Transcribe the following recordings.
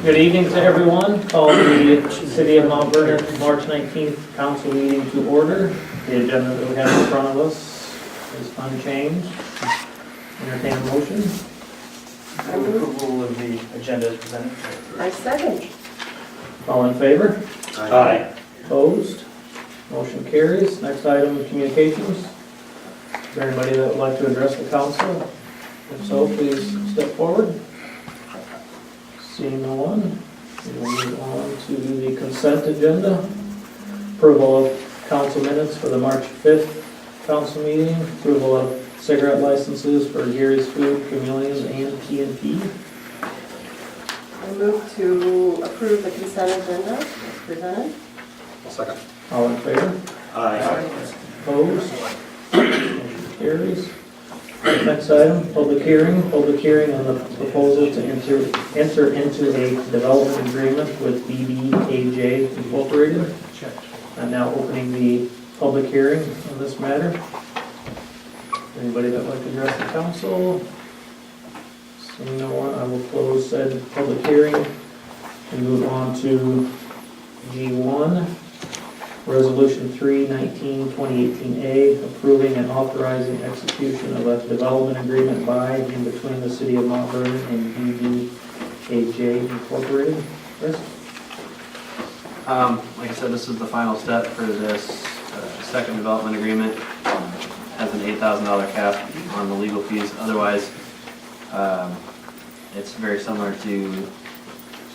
Good evening to everyone. Call the City of Mount Vernon March 19th council meeting to order. The agenda that we have in front of us is unchanged. Entertain a motion. I move approval of the agenda as presented. I second. All in favor? Aye. Opposed? Motion carries. Next item, communications. Is there anybody that would like to address the council? If so, please step forward. Seeing no one, we will move on to the consent agenda. Approval of council minutes for the March 5th council meeting. Approval of cigarette licenses for Gary's Food, Chameleon, and P&P. I move to approve the consent agenda as presented. Second. All in favor? Aye. Opposed? Motion carries. Next item, public hearing on the proposal to enter into a development agreement with BBKJ Incorporated. I'm now opening the public hearing on this matter. Anybody that would like to address the council? Seeing no one, I will close said public hearing and move on to G1. Resolution 3/19/2018A, approving and authorizing execution of a development agreement by and between the City of Mount Vernon and BBKJ Incorporated. Chris? Like I said, this is the final step for this second development agreement. Has an $8,000 cap on the legal fees. Otherwise, it's very similar to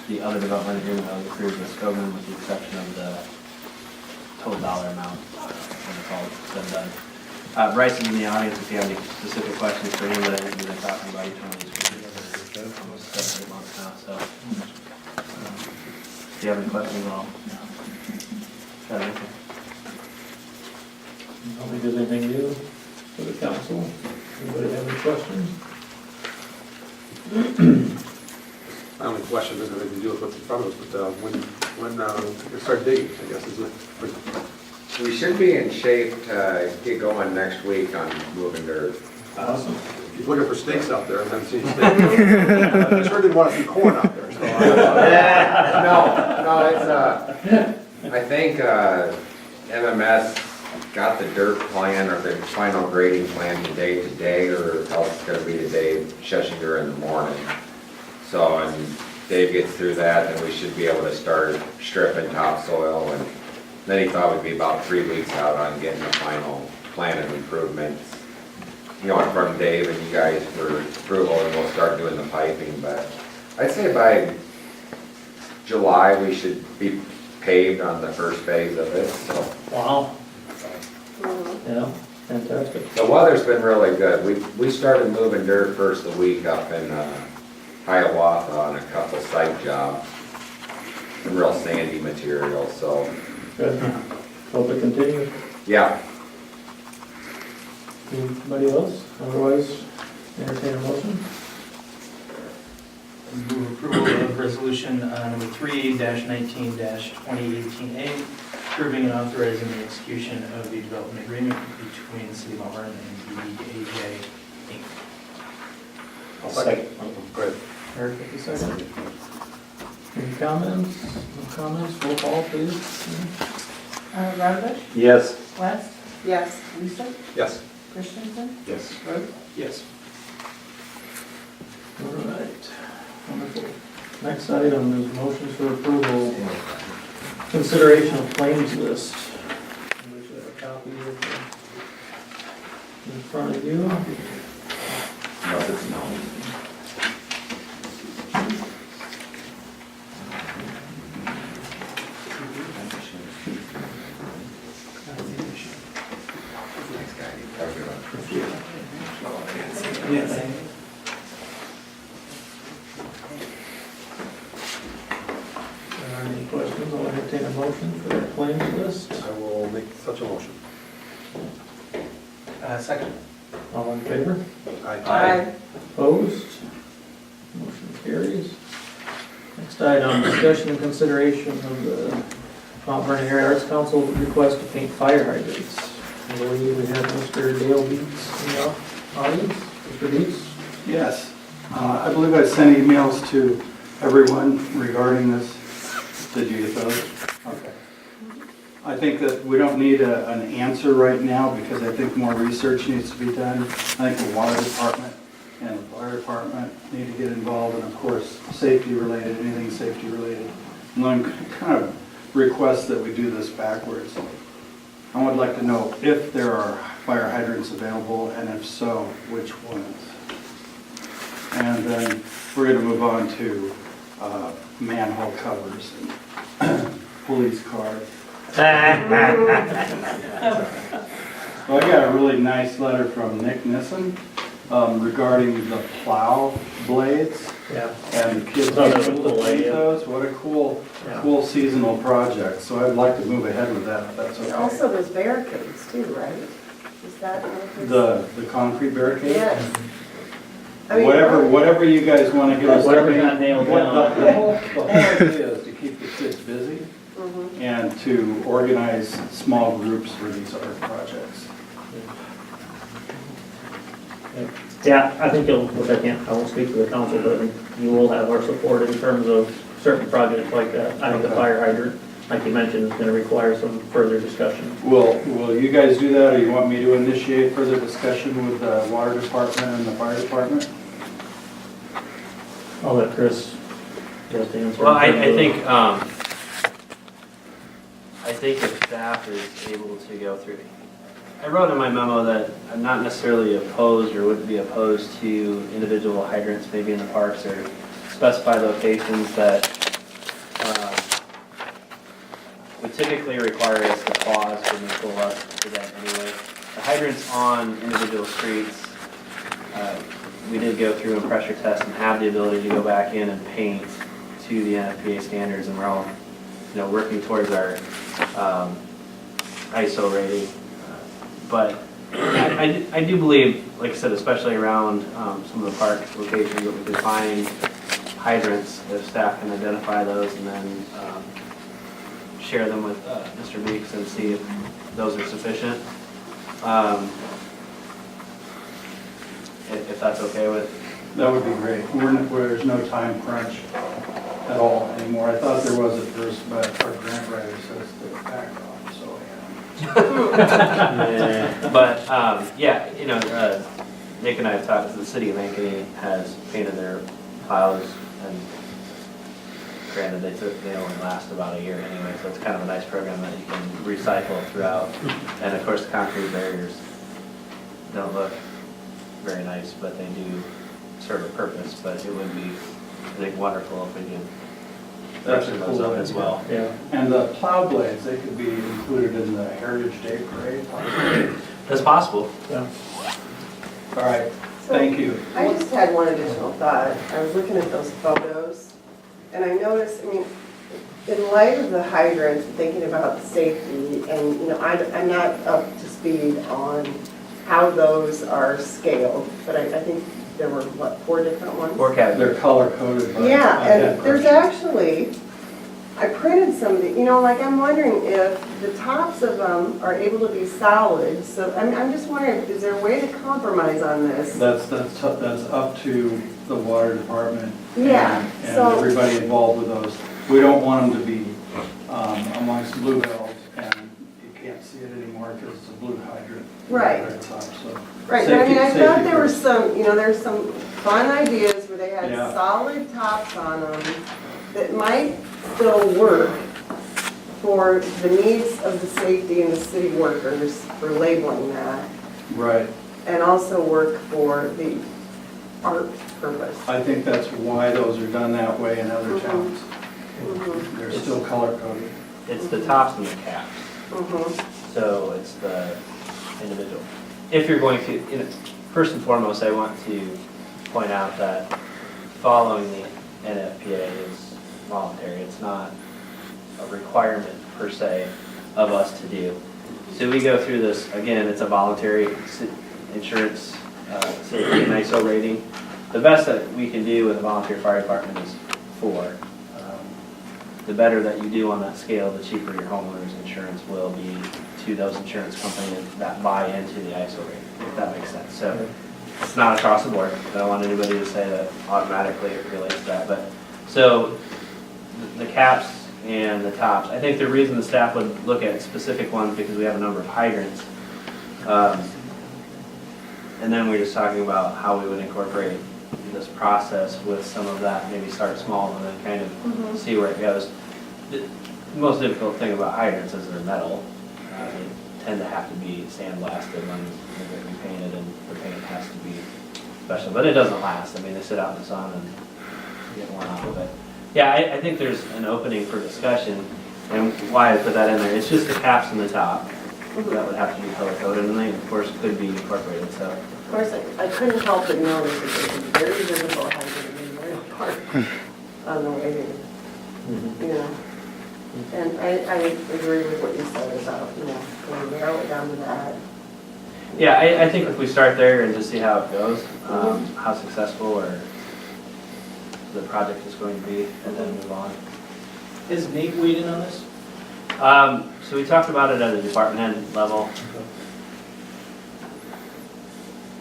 the other development agreement that was approved with Scogan, with the exception of the total dollar amount when it's all said and done. Bryce is in the audience if you have any specific questions for him, but I think we've been talking about each one of these for almost 7 or 8 months now, so if you have any questions, I'll try to answer. I don't think there's anything new for the council. Anybody have any questions? My only question doesn't have anything to do with what's in front of us, but when we start digging, I guess, is it? We should be in shape to get going next week on moving dirt. Awesome. He's looking for stakes out there, and I'm seeing stakes. I sure didn't want to see corn out there, so. No, it's, I think MMS got the dirt plan or the final grading plan today, or else it's gonna be today, Sheshinger in the morning. So, and Dave gets through that, and we should be able to start stripping topsoil, and then he thought we'd be about 3 weeks out on getting the final plan of improvements. You know, from Dave and you guys for approval, and we'll start doing the piping, but I'd say by July, we should be paved on the first phase of it, so. Wow. Yeah, fantastic. The weather's been really good. We started moving dirt first of the week up in Hiawatha on a couple site jobs. Some real sandy material, so, Good. Hope it continues. yeah. Anybody else? Otherwise, entertain a motion. Move approval of resolution number 3/19/2018A, approving and authorizing the execution of the development agreement between the City of Mount Vernon and BBKJ Inc. I'll second. Go ahead. Eric, with the second. Any comments? No comments? Roll call, please. Radovish? Yes. West? Yes. Lisa? Yes. Christensen? Yes. Rhodes? Yes. All right. Wonderful. Next item is motions for approval. Consideration of claims list. We should have a copy of it in front of you. If there aren't any questions, I'll entertain a motion for the claims list. I will make such a motion. Second. All in favor? Aye. Opposed? Motion carries. Next item, discussion and consideration of the Mount Vernon Area Arts Council request to paint fire hydrants. I believe we have Mr. Dale Beats in the audience. Mr. Beats? Yes, I believe I sent emails to everyone regarding this? Did you get those? Okay. I think that we don't need an answer right now because I think more research needs to be done. I think the water department and the fire department need to get involved, and of course, safety related, anything safety related. And I'm kind of request that we do this backwards. I would like to know if there are fire hydrants available, and if so, which ones. And then we're going to move on to manhole covers and police cars. Well, I got a really nice letter from Nick Nissen regarding the plow blades. Yeah. And the kids Oh, put that's a cool idea. those. What a cool, Yeah. cool seasonal project. So I'd like to move ahead with that, if that's And okay. also those barricades too, right? Is that one of those? The concrete barricade? Yes. I mean, Whatever you guys want to give us. Whatever's not nailed down. The whole idea is to keep the kids busy Mhm. and to organize small groups for these art projects. Yeah, I think you'll, which I won't speak for the council, but you will have our support in terms of certain projects like that. I think the Okay. fire hydrant, like you mentioned, is gonna require some further discussion. Will you guys do that, or you want me to initiate further discussion with the water department and the fire department? I'll let Chris just answer. Well, I think if staff is able to go through, I wrote in my memo that I'm not necessarily opposed or wouldn't be opposed to individual hydrants maybe in the parks or specified locations that would typically require us to pause when we pull up to that anyway. The hydrants on individual streets, we did go through and pressure test and have the ability to go back in and paint to the NFPA standards, and we're all, working towards our ISO rating. But I do believe, like I said, especially around some of the park locations, that we can find hydrants if staff can identify those and then share them with Mr. Beeks and see if those are sufficient. If that's okay with. That would be great. There's no time crunch at all anymore. I thought there was at first, but our grant writer says to back off, so yeah. But, Nick and I have talked, the city of Ankeny has painted their piles, and granted, they only last about a year anyway, so it's kind of a nice program that you can recycle throughout. And of course, the concrete barriers don't look very nice, but they do serve a purpose. But it would be, I think, wonderful if we could That's a freshen cool those up as idea. well. Yeah. And the plow blades, they could be included in the Heritage Day Parade. That's possible. Yeah. All right, So, thank you. I just had one additional thought. I was looking at those photos, and I noticed, in light of the hydrants, thinking about safety, and, I'm not up to speed on how those are scaled, but I think there were, 4 different ones? Or cabin. They're color coded. Yeah, and there's actually, I printed some of the, I'm wondering if the tops of them are able to be solid, so I'm just wondering, is there a way to compromise on this? That's up to the water department. Yeah, And so- everybody involved with those. We don't want them to be amongst bluebells, and you can't see it anymore because it's a blue hydrant. Right. at the top, so. Right, but I Safety thought there were first. some, there's some fun ideas where they had Yeah. solid tops on them that might still work for the needs of the safety and the city workers for labeling that, Right. and also work for the art purpose. I think that's why those are done that way in other Mhm. towns. Mhm, They're still color coded. It's the tops and the caps. mhm. So it's the individual. If you're going to, first and foremost, I want to point out that following the NFPA is voluntary. It's not a requirement per se of us to do. So we go through this, again, it's a voluntary insurance safety and ISO rating. The best that we can do with a volunteer fire department is 4. The better that you do on that scale, the cheaper your homeowner's insurance will be to those insurance companies that buy into the ISO rating, if that makes sense. So it's not across the board. I don't want anybody to say that automatically it relates to that, but So the caps and the tops, I think the reason the staff would look at specific ones because we have a number of hydrants. And then we're just talking about how we would incorporate this process with some of that, maybe start small and then kind of see where it goes. The most difficult thing about hydrants is they're metal. They tend to have to be sandblasted when they're repainted, and the paint has to be special, but it doesn't last. I mean, they sit out in the sun and get worn off of it. Yeah, I think there's an opening for discussion, and why I put that in there, it's just the caps and the top that would have to be color coded, and they, of course, could be incorporated, so. Of course, I couldn't help but notice that there's a very visible hydrant in Royal Park on the way in. You know, and I agree with what you said about, you know, kind of narrow it down to that. Yeah, I think if we start there and just see how it goes, how successful or the project is going to be, and then move on. Is Nate weighed in on this? So we talked about it at a department head level.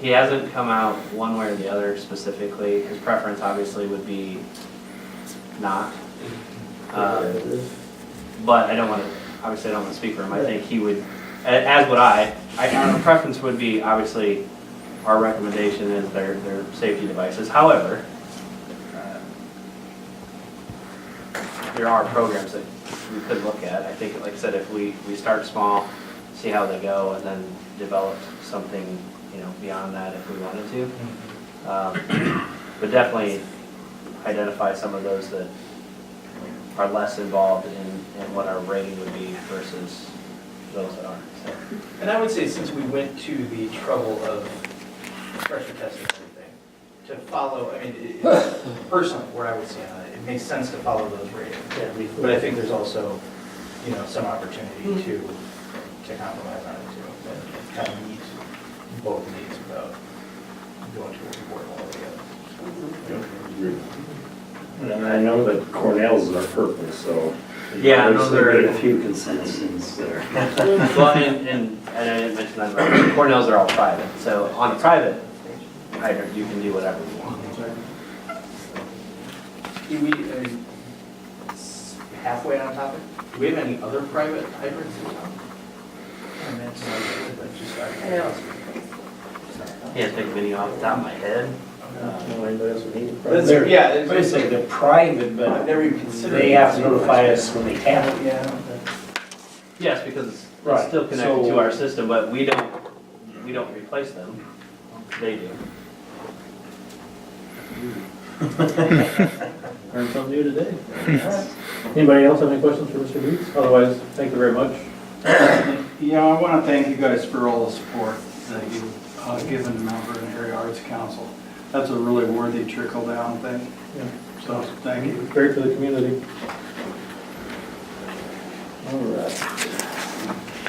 He hasn't come out one way or the other specifically. His preference obviously would be not. But I don't want to, obviously I don't want to speak for him. I think he would, as would I, our preference would be, obviously, our recommendation is their safety devices. However, there are programs that we could look at. I think, like I said, if we start small, see how they go, and then develop something, you know, beyond that if we wanted to. But definitely identify some of those that are less involved in what our rating would be versus those that aren't. So. And I would say, since we went to the trouble of pressure testing and everything, to follow, I mean, personally, where I would stand on it, it makes sense to follow those ratings. But I think there's also, you know, some opportunity to compromise on it too, and kind of meet both needs without going to a board altogether. And I know that Cornell's are purple, so. Yeah, there's those are- a few consensus there. Well, and I didn't mention that, but Cornell's are all private. So on a private hydrant, you can do whatever you want. Do we, halfway on topic, do we have any other private hydrants in town? I meant to just start. I know. Can't think of any off the top of my head. Yeah, But it's like they're private, I've but never even considered. they have to notify us when they have it. Yeah. Yes, because it's Right, still connected so- to our system, but we don't replace them. They do. Learned something new today. Anybody else have any questions for Mr. Beats? Otherwise, thank you very much. Yeah, I want to thank you guys for all the support that you've given the Mount Vernon Area Arts Council. That's a really worthy trickle-down thing, Yeah. so thank you. Great for the community. All right.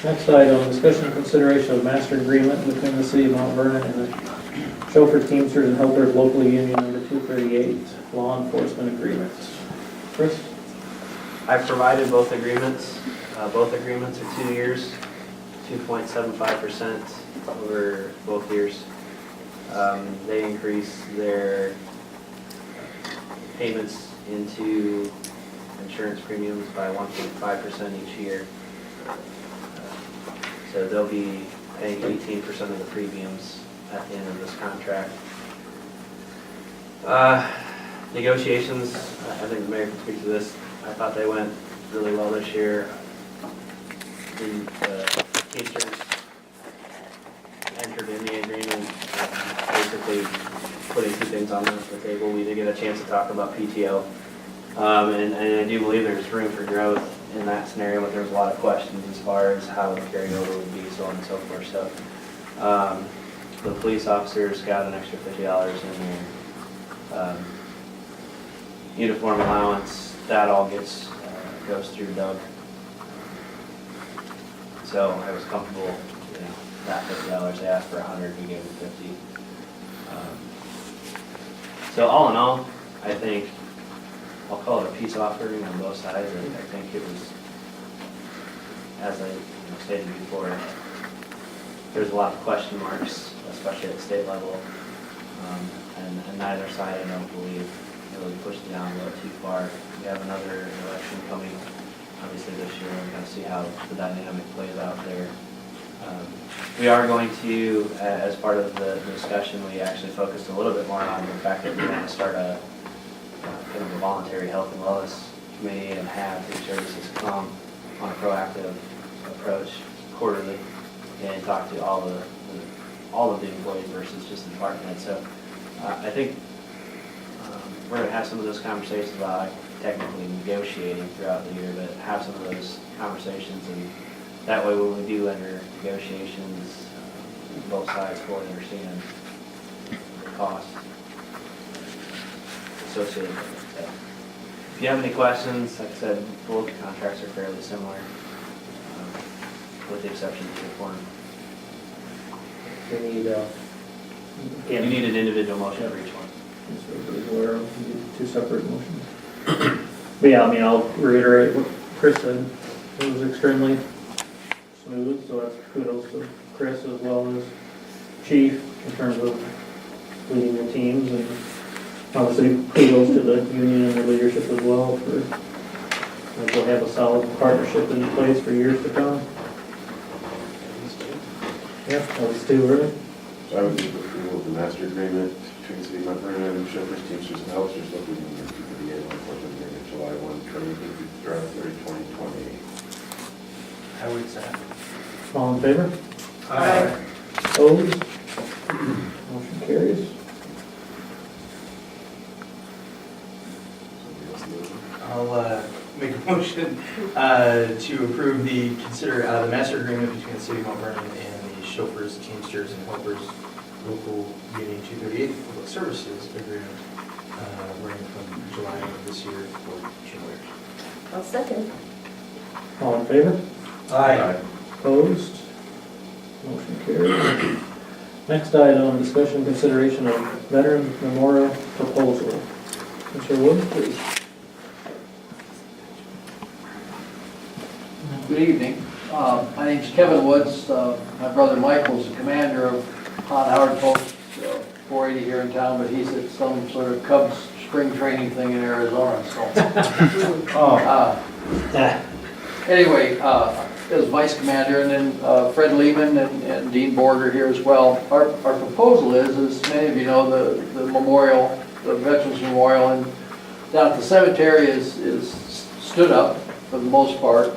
Next item, discussion and consideration of master agreement between the city of Mount Vernon and the chauffeur Teamsters and Helpers Local Union number 238, law enforcement agreement. Chris? I've provided both agreements. Both agreements are 2 years, 2.75% over both years. They increase their payments into insurance premiums by 1.5% each year. So they'll be paying 18% of the premiums at the end of this contract. Negotiations, I think the mayor can speak to this. I thought they went really well this year. The Teamsters entered in the agreement, basically putting two things on the table. We did get a chance to talk about PTO. And I do believe there's room for growth in that scenario, but there's a lot of questions as far as how the carryover would be, so on and so forth. So the police officers got an extra $50 in their uniform allowance. That all goes through Doug. So I was comfortable, you know, that $50. They asked for $100, we gave them $50. So all in all, I think I'll call it a peace offering on both sides. I think it was, as I stated before, there's a lot of question marks, especially at the state level, and neither side, I don't believe, really pushed it down a little too far. We have another election coming, obviously this year, and kind of see how the dynamic plays out there. We are going to, as part of the discussion, we actually focused a little bit more on the fact that we want to start a kind of a voluntary health and wellness committee and have food services come on a proactive approach quarterly and talk to all of the employees versus just the department head. So I think we're going to have some of those conversations about technically negotiating throughout the year, but have some of those conversations, and that way when we do enter negotiations, both sides fully understand the costs associated with it. So, if you have any questions, like I said, both contracts are fairly similar, with the exception of the form. We need, You need an individual motion for each one. so everybody's aware of, we need two separate motions. But yeah, I mean, I'll reiterate what Chris said. It was extremely smooth, so that's kudos to Chris as well as Chief in terms of leading the teams, and obviously kudos to the union and their leadership as well for, we'll have a solid partnership in place for years to come. Yeah, that was two, really. So I would move approval of the master agreement between City of Mount Vernon and Chauffeurs, Teamsters, and Helpers local union PPDA law enforcement agreement July 1, 2018 through July 30, 2020. I would say. All in favor? Aye. Opposed? Motion carries. Somebody else knows. I'll make a motion to approve the master agreement between the City of Mount Vernon and the Chauffeurs, Teamsters, and Helpers Local Union 238 Public Services Agreement running from July of this year for 2 years. I'll second. All in favor? Aye. Opposed? Motion carries. Next item, discussion consideration of Veteran Memorial Proposal. Mr. Wood, please. Good evening. My name's Kevin Woods. My brother Michael's the commander of Howard Post 480 here in town, but he's at some sort of Cubs spring training thing in Arizona, so. Anyway, as vice commander, and then Fred Lehman and Dean Borger here as well. Our proposal is, as many of you know, the memorial, the Veterans Memorial, and down at the cemetery is stood up for the most part.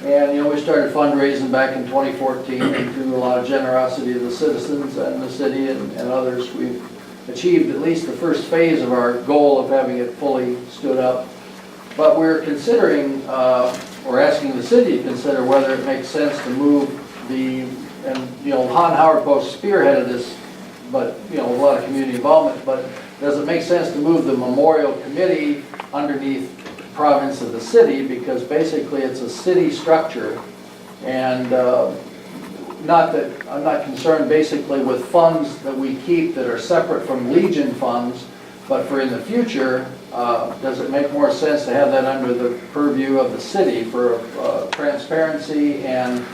And, we started fundraising back in 2014, and through a lot of generosity of the citizens and the city and others, we've achieved at least the first phase of our goal of having it fully stood up. But we're considering, we're asking the city to consider whether it makes sense to move Howard Post spearheaded this, but, a lot of community involvement, but does it make sense to move the memorial committee underneath province of the city, because basically it's a city structure, and I'm not concerned basically with funds that we keep that are separate from Legion funds, but for in the future, does it make more sense to have that under the purview of the city for transparency? And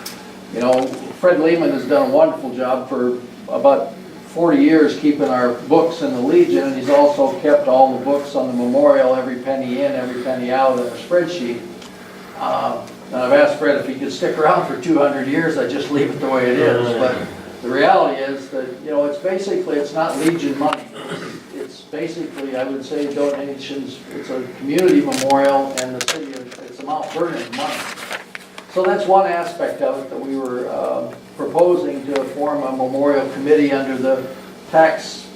Fred Lehman has done a wonderful job for about 40 years keeping our books in the Legion, and he's also kept all the books on the memorial, every penny in, every penny out in a spreadsheet. And I've asked Fred if he could stick around for 200 years, I'd just leave it the way it is. But the reality is that, it's not Legion money. It's basically, I would say, donations. It's a community memorial, and the city, it's a Mount Vernon money. So that's one aspect of it that we were proposing, to form a memorial committee under the tax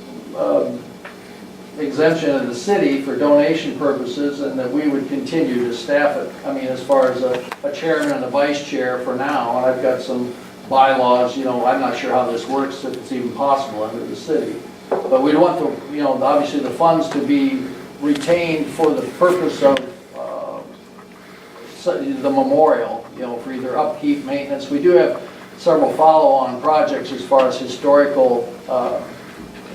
exemption of the city for donation purposes, and that we would continue to staff it. I mean, as far as a chairman and a vice chair for now, and I've got some bylaws, I'm not sure how this works, if it's even possible under the city. But we want the, obviously the funds to be retained for the purpose of the memorial, for either upkeep, maintenance. We do have several follow-on projects as far as historical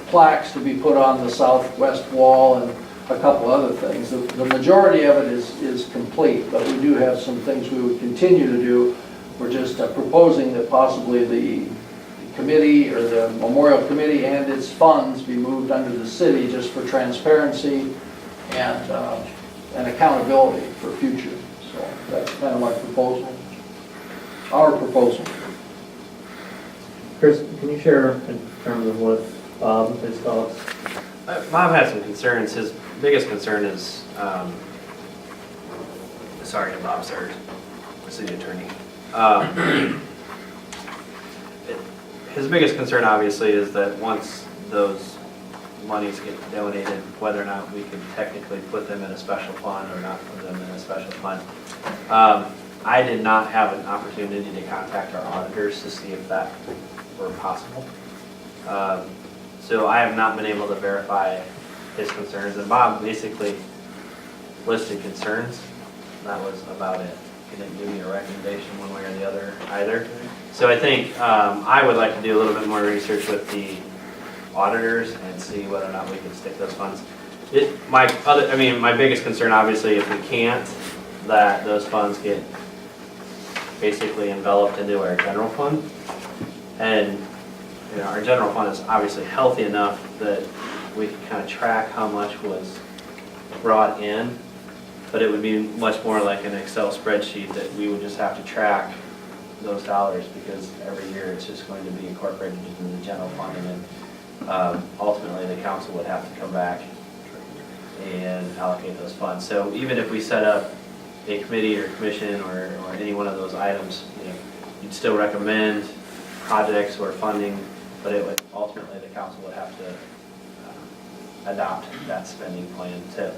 plaques to be put on the southwest wall, and a couple other things. The majority of it is complete, but we do have some things we would continue to do. We're just proposing that possibly the committee, or the memorial committee and its funds, be moved under the city just for transparency and accountability for future. So that's kind of my proposal, our proposal. Chris, can you share in terms of what Bob, his thoughts? Bob has some concerns. His biggest concern is, sorry, Bob's our city attorney. His biggest concern obviously is that once those monies get donated, whether or not we can technically put them in a special fund or not put them in a special fund. I did not have an opportunity to contact our auditors to see if that were possible. So I have not been able to verify his concerns, and Bob basically listed concerns. That was about it. He didn't give me a recommendation one way or the other either. So I think I would like to do a little bit more research with the auditors and see whether or not we can stick those funds. My biggest concern, obviously, if we can't, that those funds get basically enveloped into our general fund. And our general fund is obviously healthy enough that we can kind of track how much was brought in, but it would be much more like an Excel spreadsheet that we would just have to track those dollars, because every year it's just going to be incorporated into the general fund, and then ultimately the council would have to come back and allocate those funds. So even if we set up a committee or commission or any one of those items, you'd still recommend projects or funding, but it would ultimately the council would have to adopt that spending plan. So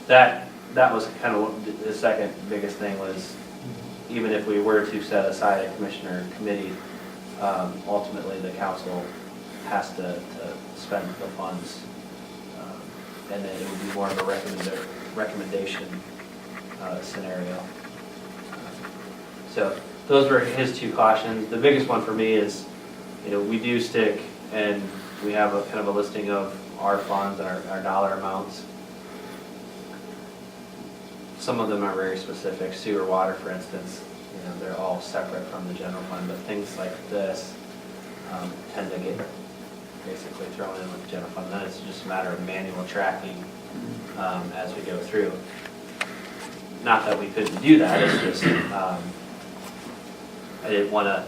that was kind of the second biggest thing, was even if we were to set aside a commissioner committee, ultimately the council has to spend the funds, and then it would be more of a recommendation scenario. So those were his two cautions. The biggest one for me is, we do stick, and we have a kind of a listing of our funds, our dollar amounts. Some of them are very specific. Sewer, water, for instance, they're all separate from the general fund, but things like this tend to get basically thrown in with the general fund. Then it's just a matter of manual tracking as we go through. Not that we couldn't do that, it's just I didn't want to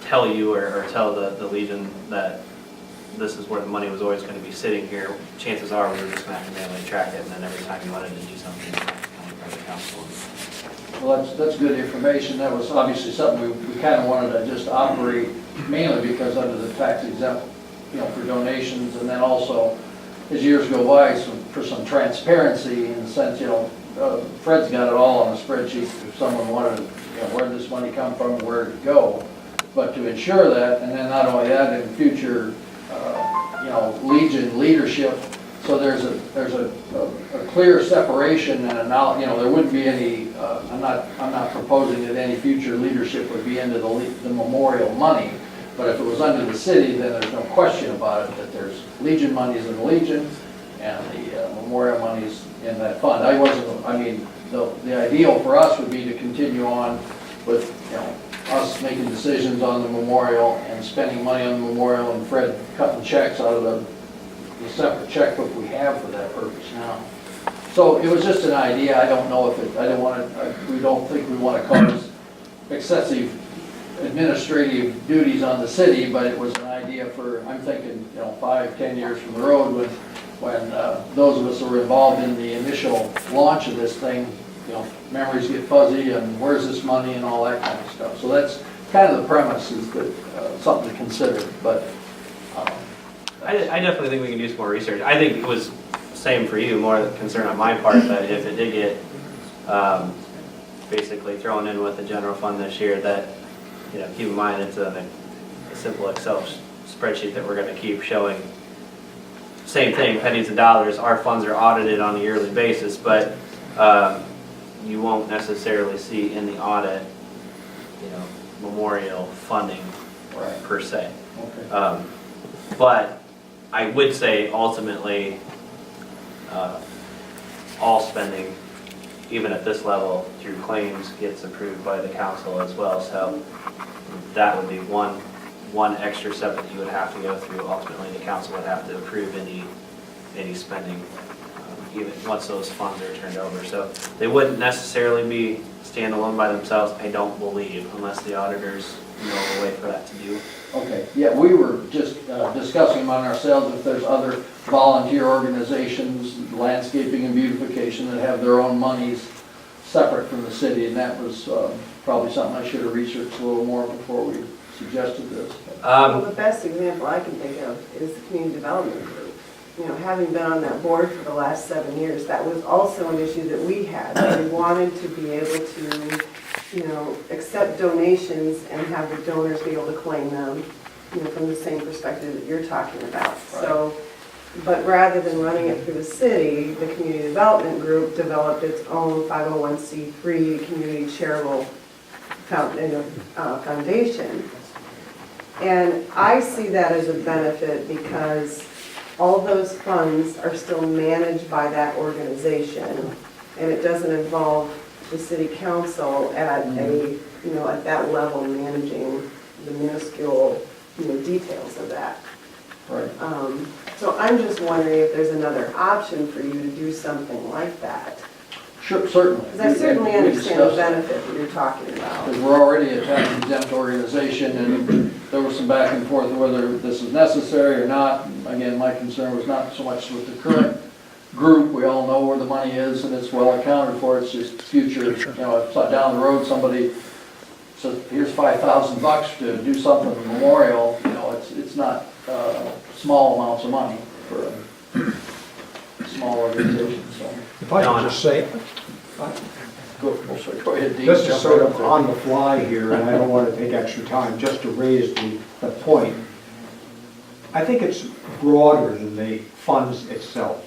tell you or tell the Legion that this is where the money was always going to be sitting here. Chances are we were just going to have to manually track it, and then every time you wanted to do something, you have to come in front of the council. Well, that's good information. That was obviously something we kind of wanted to just operate, mainly because under the tax exempt, for donations, and then also as years go by, for some transparency in the sense, Fred's got it all on a spreadsheet if someone wanted, where did this money come from, where did it go? But to ensure that, and then not only that, in future, Legion leadership, so there's a clear separation and there wouldn't be any. I'm not proposing that any future leadership would be into the memorial money, but if it was under the city, then there's no question about it that there's Legion monies in the Legion and the memorial monies in that fund. The ideal for us would be to continue on with us making decisions on the memorial and spending money on the memorial, and Fred cutting checks out of the separate checkbook we have for that purpose now. So it was just an idea. I don't know if we don't think we want to cause excessive administrative duties on the city, but it was an idea for, I'm thinking, 5-10 years from the road when those of us who were involved in the initial launch of this thing, memories get fuzzy and where's this money and all that kind of stuff. So that's kind of the premise, is that something to consider. But I definitely think we can do some more research. I think it was same for you, more the concern on my part that if it did get basically thrown in with the general fund this year, that keep in mind it's a simple Excel spreadsheet that we're going to keep showing. Same thing, pennies and dollars. Our funds are audited on a yearly basis, but you won't necessarily see in the audit, memorial funding per se. okay. But I would say ultimately, all spending, even at this level through claims, gets approved by the council as well. So that would be one one extra step that you would have to go through. Ultimately, the council would have to approve any spending, even once those funds are turned over. So they wouldn't necessarily be standalone by themselves, I don't believe, unless the auditors know a way for that to do. Okay, yeah, we were just discussing among ourselves if there's other volunteer organizations, landscaping and beautification, that have their own monies separate from the city, and that was probably something I should have researched a little more before we suggested this. Well, the best example I can think of is the community development group. You know, having been on that board for the last 7 years, that was also an issue that we had. We wanted to be able to, you know, accept donations and have the donors be able to claim them, you know, from the same perspective that you're talking about. So, but rather than running it through the city, the community development group developed its own 501c3 community charitable foundation. And I see that as a benefit because all those funds are still managed by that organization, and it doesn't involve the city council at a, you know, at that level managing the minuscule, you know, details of that. Right. So I'm just wondering if there's another option for you to do something like that. Sure, certainly. Because I certainly We understand the discussed that. benefit that you're talking about. Because we're already a tax exempt organization, and there was some back and forth whether this is necessary or not. Again, my concern was not so much with the current group. We all know where the money is and it's well accounted for. It's just future, you know, if down the road somebody says, here's $5,000 to do something with memorial, you know, it's not small amounts of money for a small organization, so. If I could just say, Go ahead, Dean. this is Jump sort right of up there. on the fly here, and I don't want to take extra time, just to raise the point. I think it's broader than the funds itself.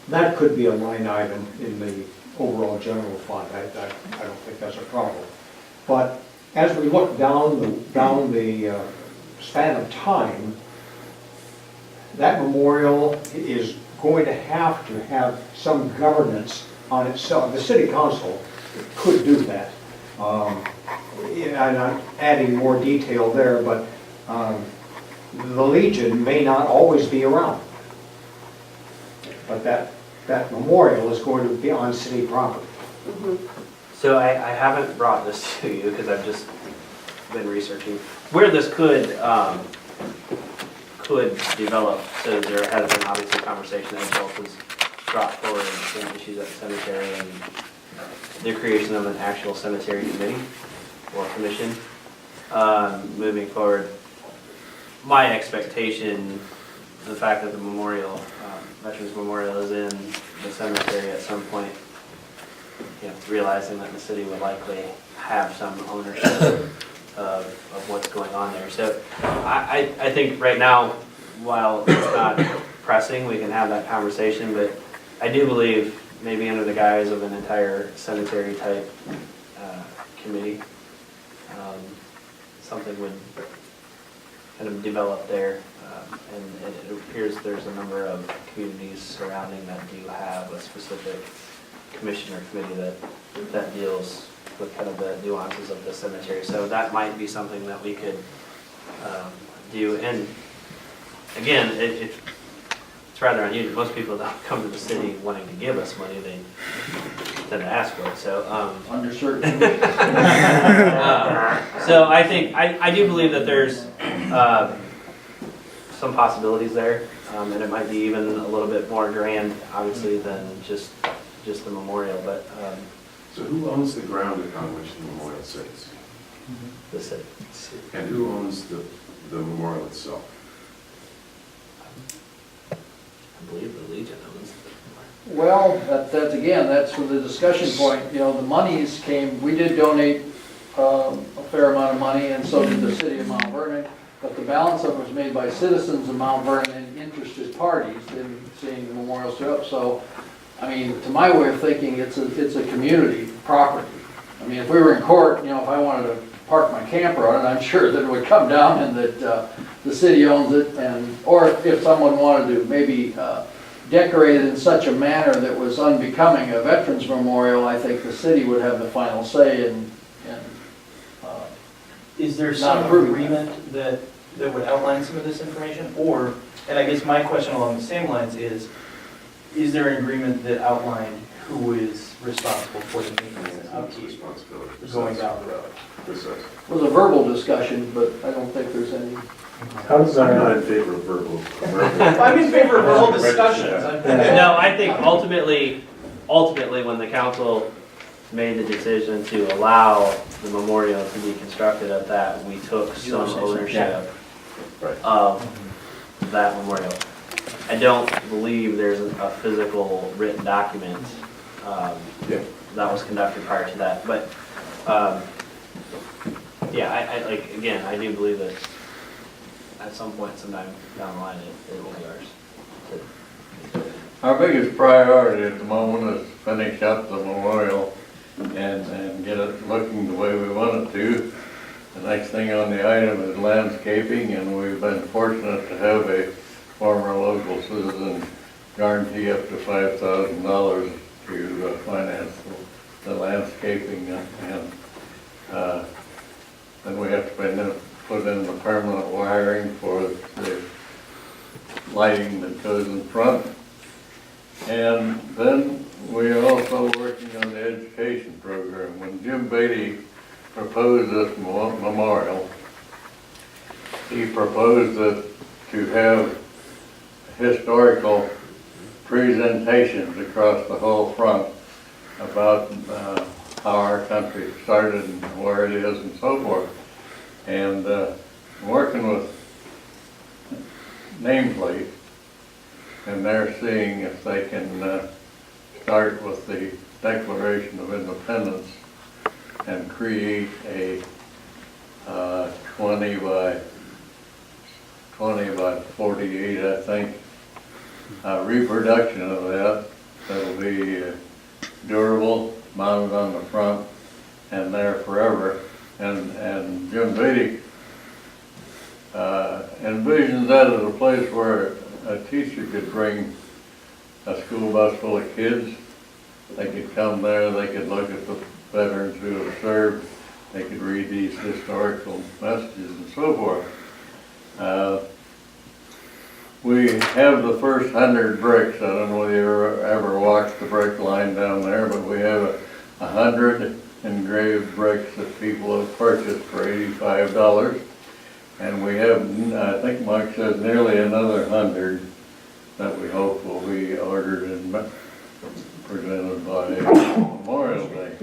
That could be a line item in the overall general fund. I don't think that's a problem. But as we look down the span of time, that memorial is going to have some governance on itself. The city council could do that. And I'm adding more detail there, but the Legion may not always be around. But that memorial is going to be on city property. So I haven't brought this to you because I've just been researching where this could develop. So there has been obviously conversation that both has brought forward some issues at the cemetery and the creation of an actual cemetery committee or commission. Moving forward, my expectation, the fact that the memorial, Veterans Memorial is in the cemetery at some point, you know, realizing that the city would likely have some ownership of what's going on there. So I think right now, while it's not pressing, we can have that conversation, but I do believe maybe under the guise of an entire cemetery type committee, something would kind of develop there. And it appears there's a number of communities surrounding that do have a specific commission or committee that deals with kind of the nuances of the cemetery. So that might be something that we could do. And again, it's rather unusual. Most people don't come to the city wanting to give us money. They tend to ask for it. So Under certain so I think, I do believe that there's some possibilities there, and it might be even a little bit more grand, obviously, than just the memorial, but So who owns the ground upon which the memorial sits? the city. And who owns the memorial itself? I believe the Legion owns it. Well, that's again, that's for the discussion point, you know, the monies came, we did donate a fair amount of money, and so did the city of Mount Vernon, but the balance of it was made by citizens of Mount Vernon and interested parties in seeing the memorial stood up. So, I mean, to my way of thinking, it's a community property. I mean, if we were in court, you know, if I wanted to park my camper on it, I'm sure that it would come down and that the city owns it, and or if someone wanted to maybe decorate it in such a manner that was unbecoming a veterans memorial, I think the city would have the final say. Is there Not some approving that. agreement that that would outline some of this information? Or, and I guess my question along the same lines is there an agreement that outlined who is responsible for the maintenance and upkeep Responsibility. going down the road? Precise. It was a verbal discussion, but I don't think there's any. How does I'm not our, in favor of verbal. I'm in favor of all discussions. No, I think ultimately, when the council made the decision to allow the memorial to be constructed at that, we took some ownership Right. of that memorial. I don't believe there's a physical written document Yeah. that was conducted prior to that, but, yeah, I like, again, I do believe that at some point, sometime down the line, it will be ours. Our biggest priority at the moment is to finish up the memorial and get it looking the way we want it to. The next thing on the item is landscaping, and we've been fortunate to have a former local citizen guarantee up to $5,000 to finance the landscaping, and then we have to put in the permanent wiring for the lighting that goes in front. And then we are also working on the education program. When Jim Beatty proposed this memorial, he proposed it to have historical presentations across the whole front about how our country started and where it is and so forth. And working with nameplate, and they're seeing if they can start with the Declaration of Independence and create a 20 by 48, I think, reproduction of that that'll be durable, mounted on the front, and there forever. And Jim Beatty envisions that as a place where a teacher could bring a school bus full of kids. They could come there, they could look at the veterans who have served, they could read these historical messages and so forth. We have the first 100 bricks. I don't know whether you ever walked the brick line down there, but we have 100 engraved bricks that people have purchased for $85. And we have, I think Mike said, nearly another 100 that we hope will be ordered and presented by Memorial Day.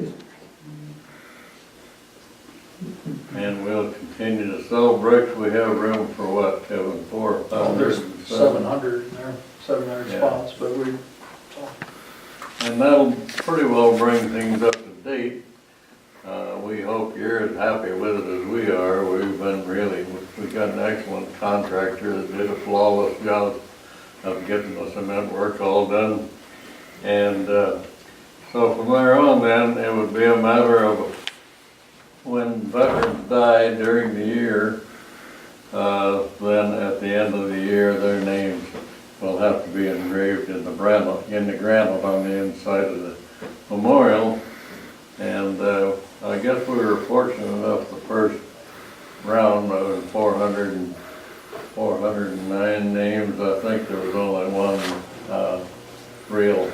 And we'll continue to sell bricks. We have room for what, Kevin, 400? There's 700 in there, 700 Yeah. spots, but we, And that'll pretty well bring things up to date. We hope you're as happy with it as we are. We've got an excellent contractor that did a flawless job of getting the cement work all done. And so from there on then, it would be a matter of when veterans die during the year, then at the end of the year, their names will have to be engraved in the granite on the inside of the memorial. And I guess we were fortunate enough the first round of 409 names. I think there was only one real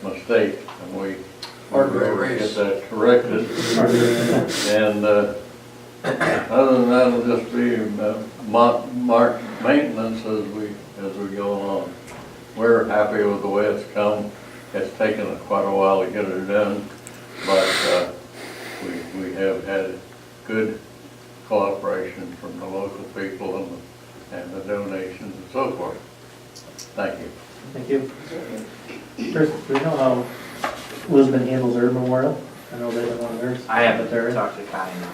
mistake, and we were able to get that corrected. And other than that, it'll just be marked maintenance as we go along. We're happy with the way it's come. It's taken quite a while to get it done, but we have had good cooperation from the local people and the donations and so forth. Thank you. thank you. Chris, do we know how Lisbon handles their memorial? I know they have one of theirs. I haven't cemetery. talked to Connie now.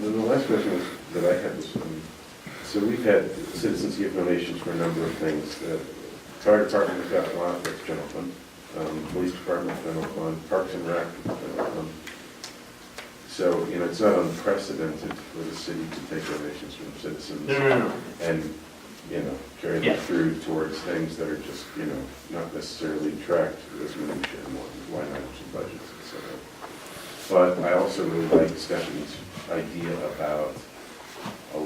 The last question that I had was, so we've had citizens give donations for a number of things. Fire department has got a lot, that's general fund. Police department, general fund, Parks and Rec, general fund. So, it's not unprecedented for the city to take donations from citizens. No. And, carry them through towards things that are just, not necessarily tracked as minutia and line items and budgets, etc. But I also really like Stephanie's idea about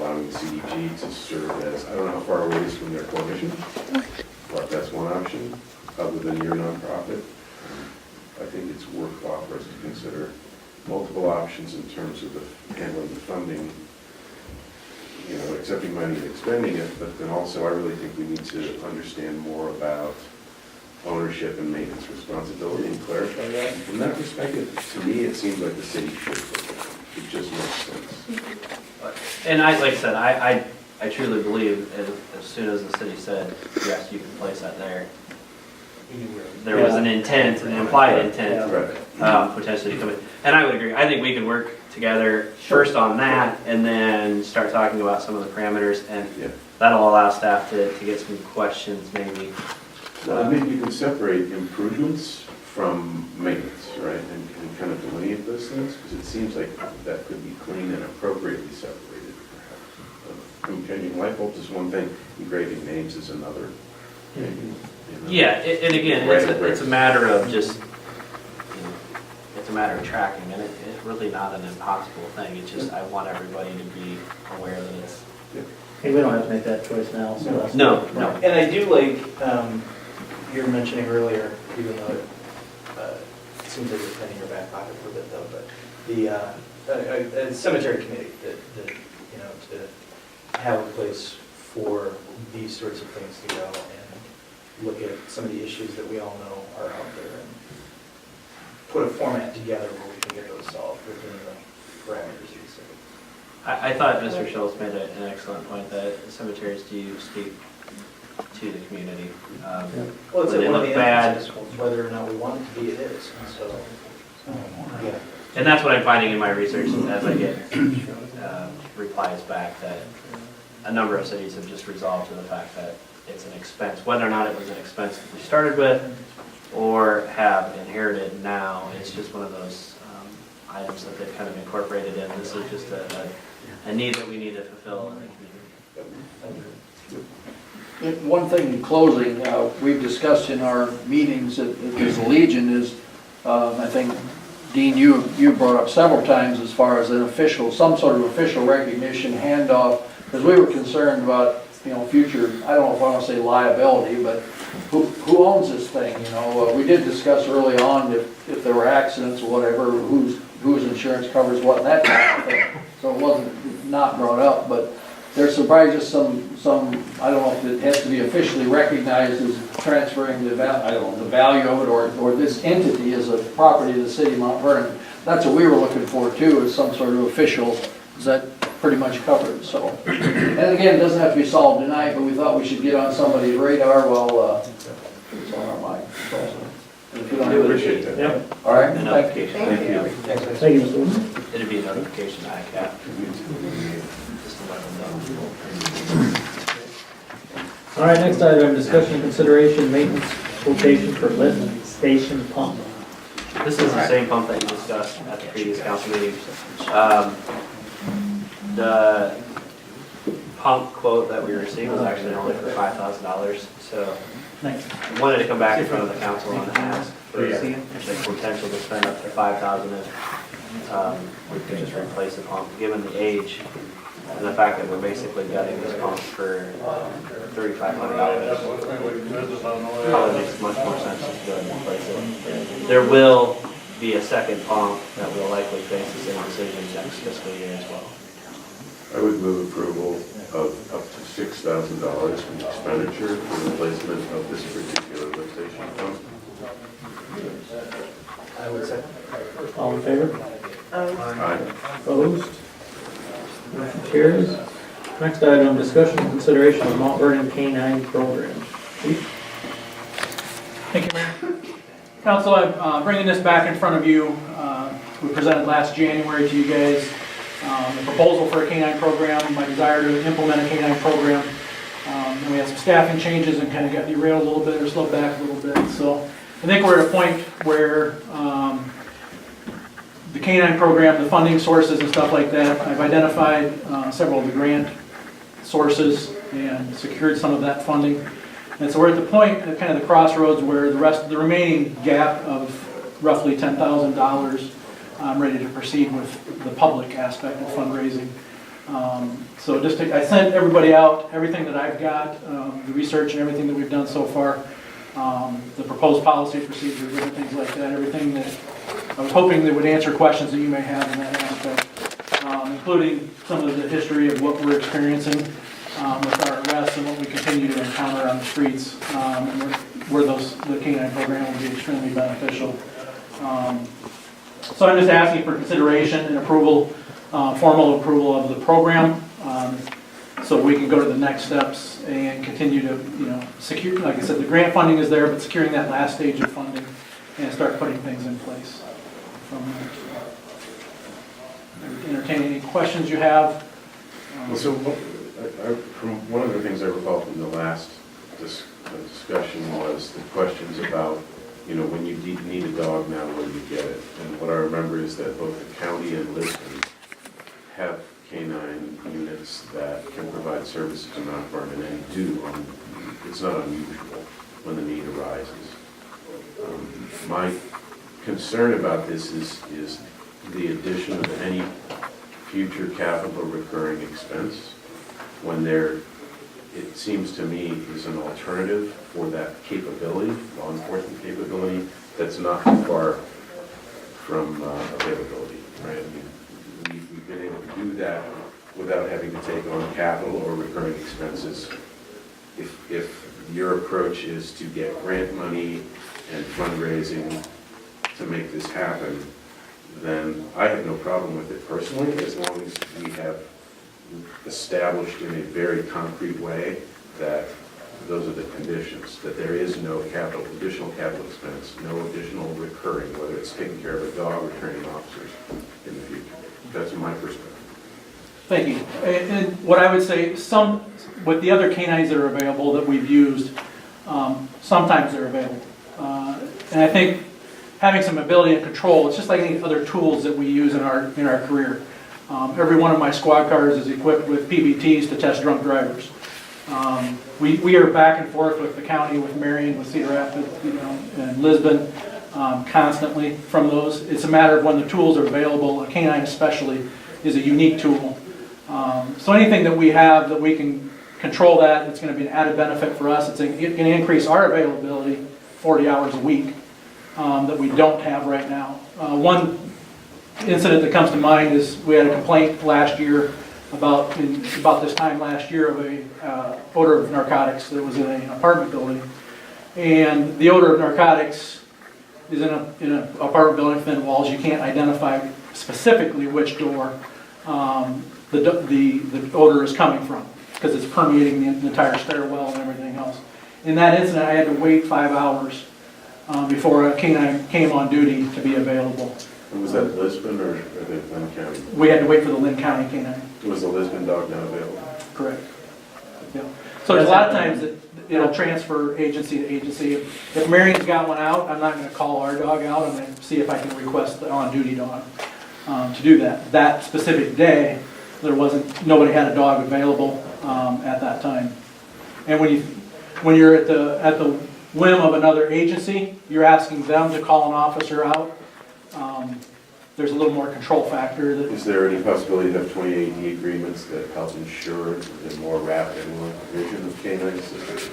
allowing the CDG to serve as, I don't know how far away it is from their core mission, but that's one option, other than your nonprofit. I think it's worthwhile for us to consider multiple options in terms of handling the funding, accepting money and expending it, but then also I really think we need to understand more about ownership and maintenance responsibility and clarify that. From that perspective, to me, it seems like the city should. It just makes sense. And like I said, I truly believe as soon as the city said, yes, you can place that there was an intent, an implied intent, Right. potentially to come in. And I would agree. I think we could work together first on that and then start talking about some of the parameters, and Yeah. that'll allow staff to get some questions maybe. Well, I mean, you can separate improvements from maintenance, right? And kind of delineate those things, because it seems like that could be clean and appropriately separated, perhaps. I mean, changing light bulbs is one thing, engraving names is another. Yeah, and again, it's a matter of just, it's a matter of tracking, and it's really not an impossible thing. It's just, I want everybody to be aware that it's. Hey, we don't have to make that choice now, so that's. No. And I do like, you were mentioning earlier, even though it seems like it's been in your back pocket for a bit though, but the cemetery committee, that, to have a place for these sorts of things to go and look at some of the issues that we all know are out there and put a format together where we can get those solved within the parameters of the city. I thought Mr. Schultz made an excellent point that cemeteries do speak to the community. Well, it's When they one of look the bad. emphasis, whether or not we want it to be, it is, and so, yeah. And that's what I'm finding in my research as I get replies back, that a number of cities have just resolved to the fact that it's an expense, whether or not it was an expense that we started with or have inherited now. It's just one of those items that they've kind of incorporated in. This is just a need that we need to fulfill in the community. One thing in closing, we've discussed in our meetings at the Legion is, I think, Dean, you brought up several times as far as an official, some sort of official recognition handoff, because we were concerned about, future, I don't know if I want to say liability, but who owns this thing, We did discuss early on if there were accidents or whatever, whose insurance covers what, and that type of thing. So it wasn't not brought up, but there's probably just some, I don't know if it has to be officially recognized as transferring the value of it, or this entity is a property of the city of Mount Vernon. That's what we were looking for too, is some sort of official, is that pretty much covered, so. And again, it doesn't have to be solved tonight, but we thought we should get on somebody's radar while it's on our mind. So, if you don't I do it, appreciate that. Yep. all right, A thank you. notification. Thank you. Thank you, Mr. Wood. It'd be a notification to ICAP. Just to let them know. All right, next item, discussion and consideration, maintenance quotation for lift station pump. This is the same pump that you discussed at the previous council meeting. The pump quote that we received was actually only for $5,000, so I wanted to come back in front of the council and ask for the potential to spend up to $5,000 if we could just replace the pump, given the age and the fact that we're basically gutting this pump for $3,500. Probably makes much more sense to go ahead and replace it. There will be a second pump that will likely face the same decision next fiscal year as well. I would move approval of up to $6,000 from expenditure for replacement of this particular lift station pump. I would say. All in favor? Aye. Opposed? Motion carries. Next item, discussion and consideration of Mount Vernon K-9 program. Chief? Thank you, Mayor. Council, I'm bringing this back in front of you. We presented last January to you guys the proposal for a K-9 program, my desire to implement a K-9 program. And we had some staffing changes and kind of got derailed a little bit or slowed back a little bit. So I think we're at a point where the K-9 program, the funding sources and stuff like that, I've identified several of the grant sources and secured some of that funding. And so we're at the point, at kind of the crossroads, where the remaining gap of roughly $10,000, I'm ready to proceed with the public aspect of fundraising. So I sent everybody out everything that I've got, the research and everything that we've done so far, the proposed policy procedures, different things like that, everything that I was hoping that would answer questions that you may have in that aspect, including some of the history of what we're experiencing with our arrests and what we continue to encounter on the streets, and where the canine program will be extremely beneficial. So I'm just asking for consideration and approval, formal approval of the program, so we can go to the next steps and continue to, secure, like I said, the grant funding is there, but securing that last stage of funding and start putting things in place. Entertain any questions you have. Well, so from one of the things I recall from the last discussion was the questions about, when you need a dog now, where do you get it? And what I remember is that both the county and Lisbon have canine units that can provide services to Mount Vernon and do. It's not unusual when the need arises. My concern about this is the addition of any future capital recurring expense when there, it seems to me, is an alternative for that capability, law enforcement capability, that's not too far from availability, right? I mean, we've been able to do that without having to take on capital or recurring expenses. If your approach is to get grant money and fundraising to make this happen, then I have no problem with it personally, as long as we have established in a very concrete way that those are the conditions, that there is no additional capital expense, no additional recurring, whether it's taking care of a dog or training officers in the future. That's my perspective. Thank you. And what I would say, with the other canines that are available that we've used, sometimes they're available. And I think having some ability and control, it's just like any other tools that we use in our career. Every one of my squad cars is equipped with PBTs to test drunk drivers. We are back and forth with the county, with Marion, with Cedar Rapids, and Lisbon, constantly from those. It's a matter of when the tools are available. A canine especially is a unique tool. So anything that we have that we can control that, it's going to be an added benefit for us. It's going to increase our availability 40 hours a week that we don't have right now. One incident that comes to mind is we had a complaint last year about this time last year of a odor of narcotics that was in an apartment building. And the odor of narcotics is in an apartment building within walls. You can't identify specifically which door the odor is coming from, because it's permeating the entire stairwell and everything else. In that incident, I had to wait 5 hours before a canine came on duty to be available. And was that Lisbon or the Lynn County? We had to wait for the Lynn County canine. Was the Lisbon dog not available? Correct. Yeah. So there's a lot of times that it'll transfer agency to agency. If Marion's got one out, I'm not going to call our dog out. I'm going to see if I can request the on-duty dog to do that. That specific day, nobody had a dog available at that time. And when you're at the whim of another agency, you're asking them to call an officer out. There's a little more control factor. Is there any possibility to have 2080 agreements that help ensure the more rapid and more provision of canine assistance?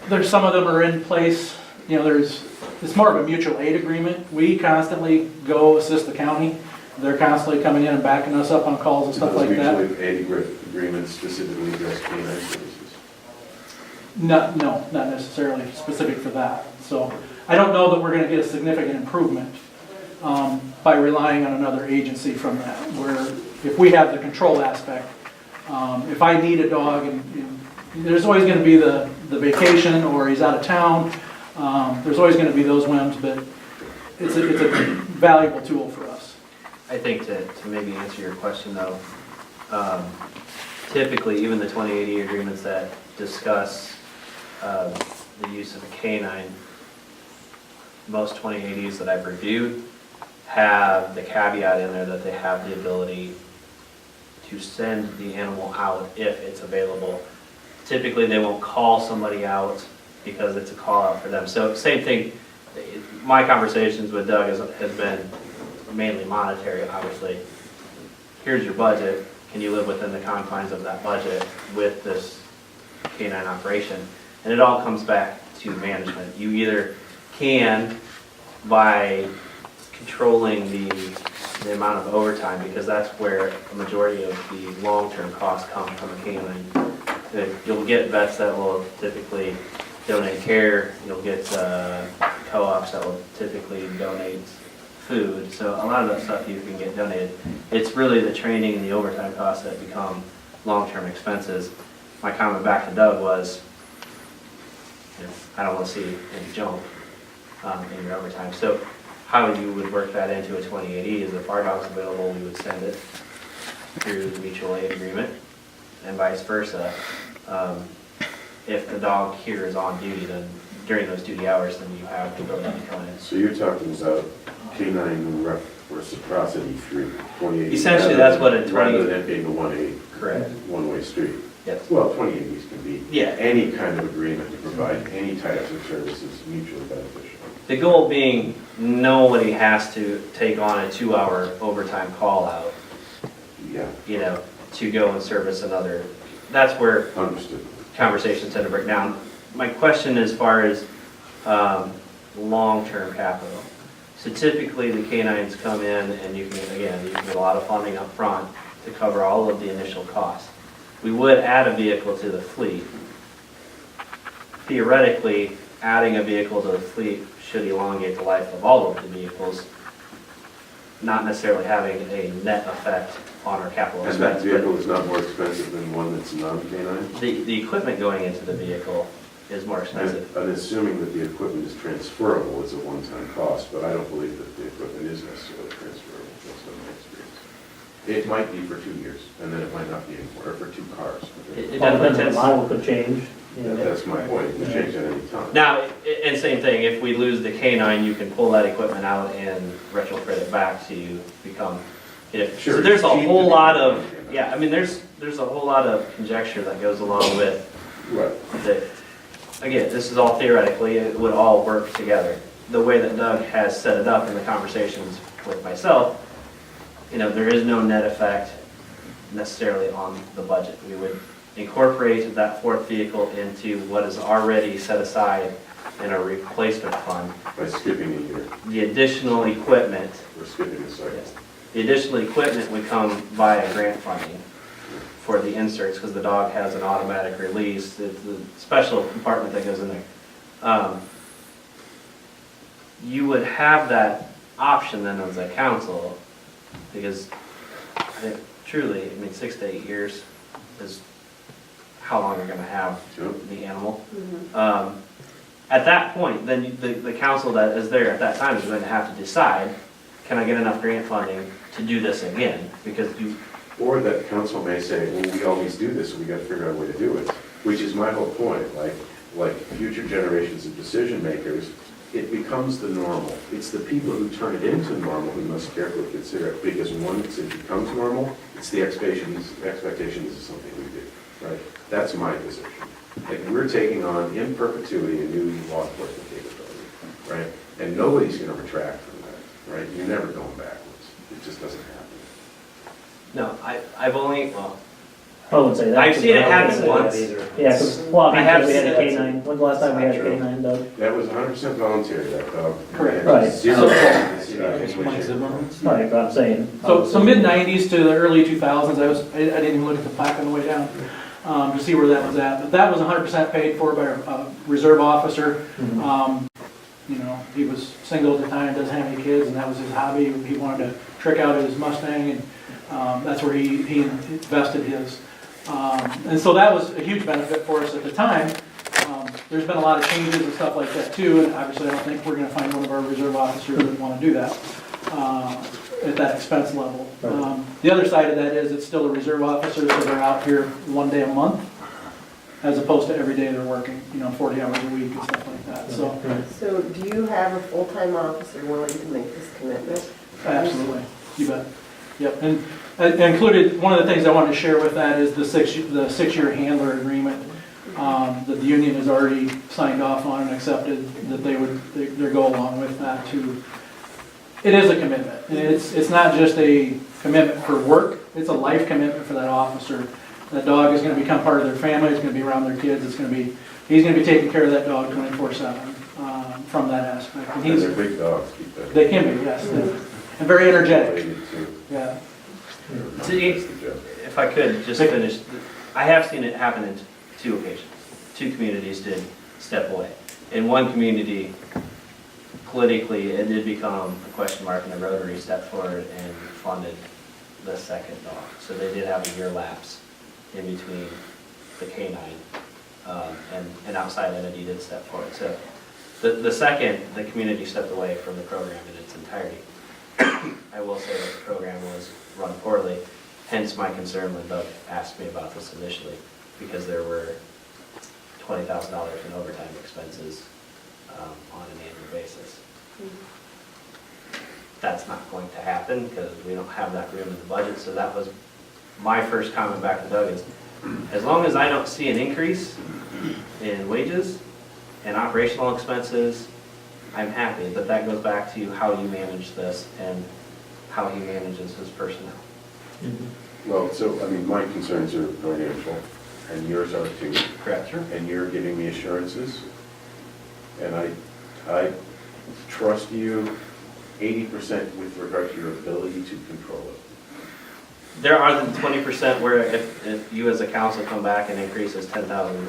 There's some of them are in place. It's more of a mutual aid agreement. We constantly go assist the county. They're constantly coming in and backing us up on calls and stuff like that. Mutual aid agreements specifically address canine services? No, not necessarily specific for that. So I don't know that we're going to get a significant improvement by relying on another agency from that, where if we have the control aspect, if I need a dog, and there's always going to be the vacation or he's out of town, there's always going to be those whims, but it's a valuable tool for us. I think to maybe answer your question though, typically even the 2080 agreements that discuss the use of a canine, most 2080s that I've reviewed have the caveat in there that they have the ability to send the animal out if it's available. Typically they won't call somebody out because it's a call out for them. So same thing, my conversations with Doug has been mainly monetary, obviously. Here's your budget, can you live within the confines of that budget with this canine operation? And it all comes back to management. You either can, by controlling the amount of overtime, because that's where a majority of the long-term costs come from a canine. You'll get vets that will typically donate care, you'll get co-ops that will typically donate food, so a lot of that stuff you can get donated. It's really the training and the overtime costs that become long-term expenses. My comment back to Doug was, I don't want to see any jump in your overtime. So how you would work that into a 28E is if our dog's available, we would send it through the mutual aid agreement, and vice versa. If the dog here is on duty, then during those duty hours, then you have the ability to come in. So you're talking about canine reciprocity through 28. Essentially, that's what a 20. Rather than it being a 1A. Correct. One-way street. Yes. Well, 28s can be Yeah. any kind of agreement to provide any types of services mutually beneficial. The goal being nobody has to take on a 2-hour overtime call out, Yeah, to go and service another. That's where understood. conversations tend to break down. My question as far as long-term capital. So typically the canines come in and you can get a lot of funding up front to cover all of the initial costs. We would add a vehicle to the fleet. Theoretically, adding a vehicle to the fleet should elongate the life of all of the vehicles, not necessarily having a net effect on our capital And that expense. but vehicle is not more expensive than one that's non-canine? The equipment going into the vehicle is more expensive. And assuming that the equipment is transferable, it's a one-time cost, but I don't believe that the equipment is necessarily transferable, based on my experience. It might be for 2 years, and then it might not be anymore, or for 2 cars. It Well, definitely the tends. model could change. That's my point, it can change at any time. Now, and same thing, if we lose the canine, you can pull that equipment out and retrofit it back to become, Sure, so there's a it's cheap whole to lot do of, that. yeah, I mean, there's a whole lot of conjecture that goes along with Right. that. Again, this is all theoretically, it would all work together. The way that Doug has set it up in the conversations with myself, there is no net effect necessarily on the budget. We would incorporate that 4th vehicle into what is already set aside in a replacement fund. By skipping a year, The additional equipment, or skipping a cycle. the additional equipment would come via grant funding for the inserts, because the dog has an automatic release, it's the special compartment that goes in there. You would have that option then as a council, because I think truly, 6 to 8 years is how long you're gonna have Sure. the animal. At that point, then the council that is there at that time is going to have to decide, can I get enough grant funding to do this again? Because Or that council may say, well, we always do this, so we gotta figure out a way to do it, which is my whole point, like future generations of decision makers, it becomes the normal. It's the people who turn it into normal who must carefully consider it, because once it becomes normal, it's the expectations of something we do, right? That's my position. Like, we're taking on in perpetuity a new law enforcement capability, right? And nobody's gonna retract from that, right? You're never going backwards. It just doesn't happen. no, I've only, I wouldn't say that. I've seen it happen I wouldn't once. say that either. Yeah, because, I have we had a seen it. canine, when's the last time we had a True. canine, Doug? That was 100% voluntary, that dog. Correct. Right. Zero. Right, but I'm saying. So mid-90s to the early 2000s, I didn't even look at the plaque on the way down to see where that was at. But that was 100% paid for by a reserve officer. Mhm. He was single at the time, doesn't have any kids, and that was his hobby. He wanted to trick out his Mustang, and that's where he invested his. And so that was a huge benefit for us at the time. There's been a lot of changes and stuff like that too, and obviously I don't think we're gonna find one of our reserve officers that wanna do that at that expense level. The other side of that is it's still a reserve officer, so they're out here 1 day a month, as opposed to every day they're working, 40 hours a week and stuff like that, so. So do you have a full-time officer willing to make this commitment? Absolutely, you bet. Yep, and included, one of the things I wanted to share with that is the six-year handler agreement that the union has already signed off on and accepted, that they go along with that too. It is a commitment, and it's not just a commitment for work, it's a life commitment for that officer. That dog is gonna become part of their family, it's gonna be around their kids, he's gonna be taking care of that dog 24/7, from that aspect. And And they're big dogs, keep that. they can be, yes, and very energetic, Related to- yeah. See, that's the job. if I could just finish, I have seen it happen in 2 occasions. 2 communities did step away. In one community, politically, it did become a question mark, and the Rotary stepped forward and funded the second dog. So they did have a year lapse in between the canine, and an outside entity did step forward. So the second, the community stepped away from the program in its entirety. I will say that the program was run poorly, hence my concern when Doug asked me about this initially, because there were $20,000 in overtime expenses on an annual basis. That's not going to happen because we don't have that room in the budget, so that was my first comment back to Doug is, as long as I don't see an increase in wages and operational expenses, I'm happy, but that goes back to how you manage this and how he manages his personnel. Well, so, I mean, my concerns are financial, and yours are too. Correct. And you're giving me assurances, and I trust you 80% with regard to your ability to control it. There are the 20% where if you as a council come back and increases 10,000,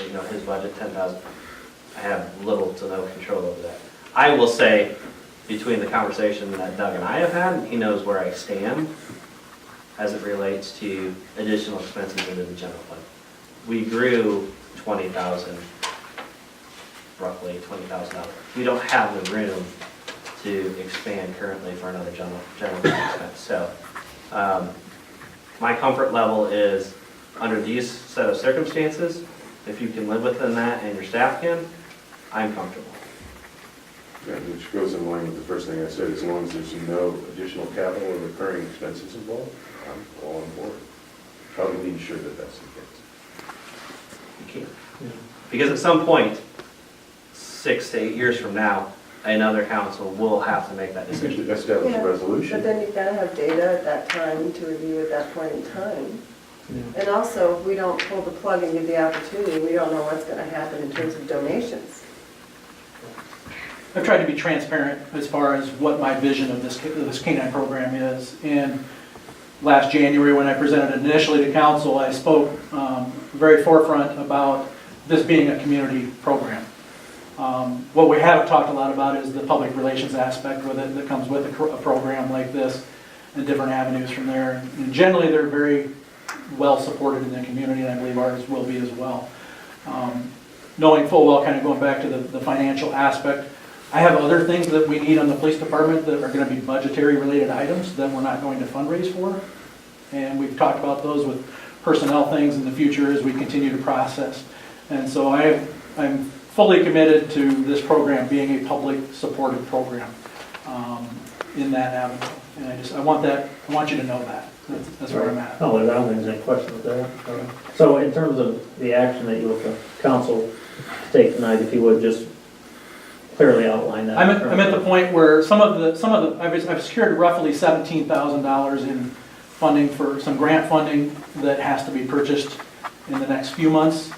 you know, his budget 10,000, I have little to no control over that. I will say, between the conversation that Doug and I have had, he knows where I stand as it relates to additional expenses into the general fund. We grew 20,000, roughly $20,000. We don't have the room to expand currently for another general fund expense. So my comfort level is, under these set of circumstances, if you can live within that and your staff can, I'm comfortable. Yeah, which goes in line with the first thing I said, as long as there's no additional capital or recurring expenses involved, I'm all on board. How do we ensure that that's the case? You can't. Because at some point, 6 to 8 years from now, another council will have to make that You should decision. establish a But resolution. then you've got to have data at that time to review at that point in time. And also, if we don't pull the plug and give the opportunity, we don't know what's going to happen in terms of donations. I've tried to be transparent as far as what my vision of this canine program is. And last January, when I presented it initially to council, I spoke very forefront about this being a community program. What we haven't talked a lot about is the public relations aspect with it that comes with a program like this and different avenues from there. And generally, they're very well supported in the community, and I believe ours will be as well. Knowing full well, kind of going back to the financial aspect, I have other things that we need on the police department that are going to be budgetary related items that we're not going to fundraise for. And we've talked about those with personnel things in the future as we continue to process. And so I'm fully committed to this program being a public supported program in that avenue. And I want you to know that. That's where I'm at. No, I don't think there's any question with that. So in terms of the action that you want the council to take tonight, if you would just clearly outline that. I'm at the point where I've secured roughly $17,000 in funding for some grant funding that has to be purchased in the next few months,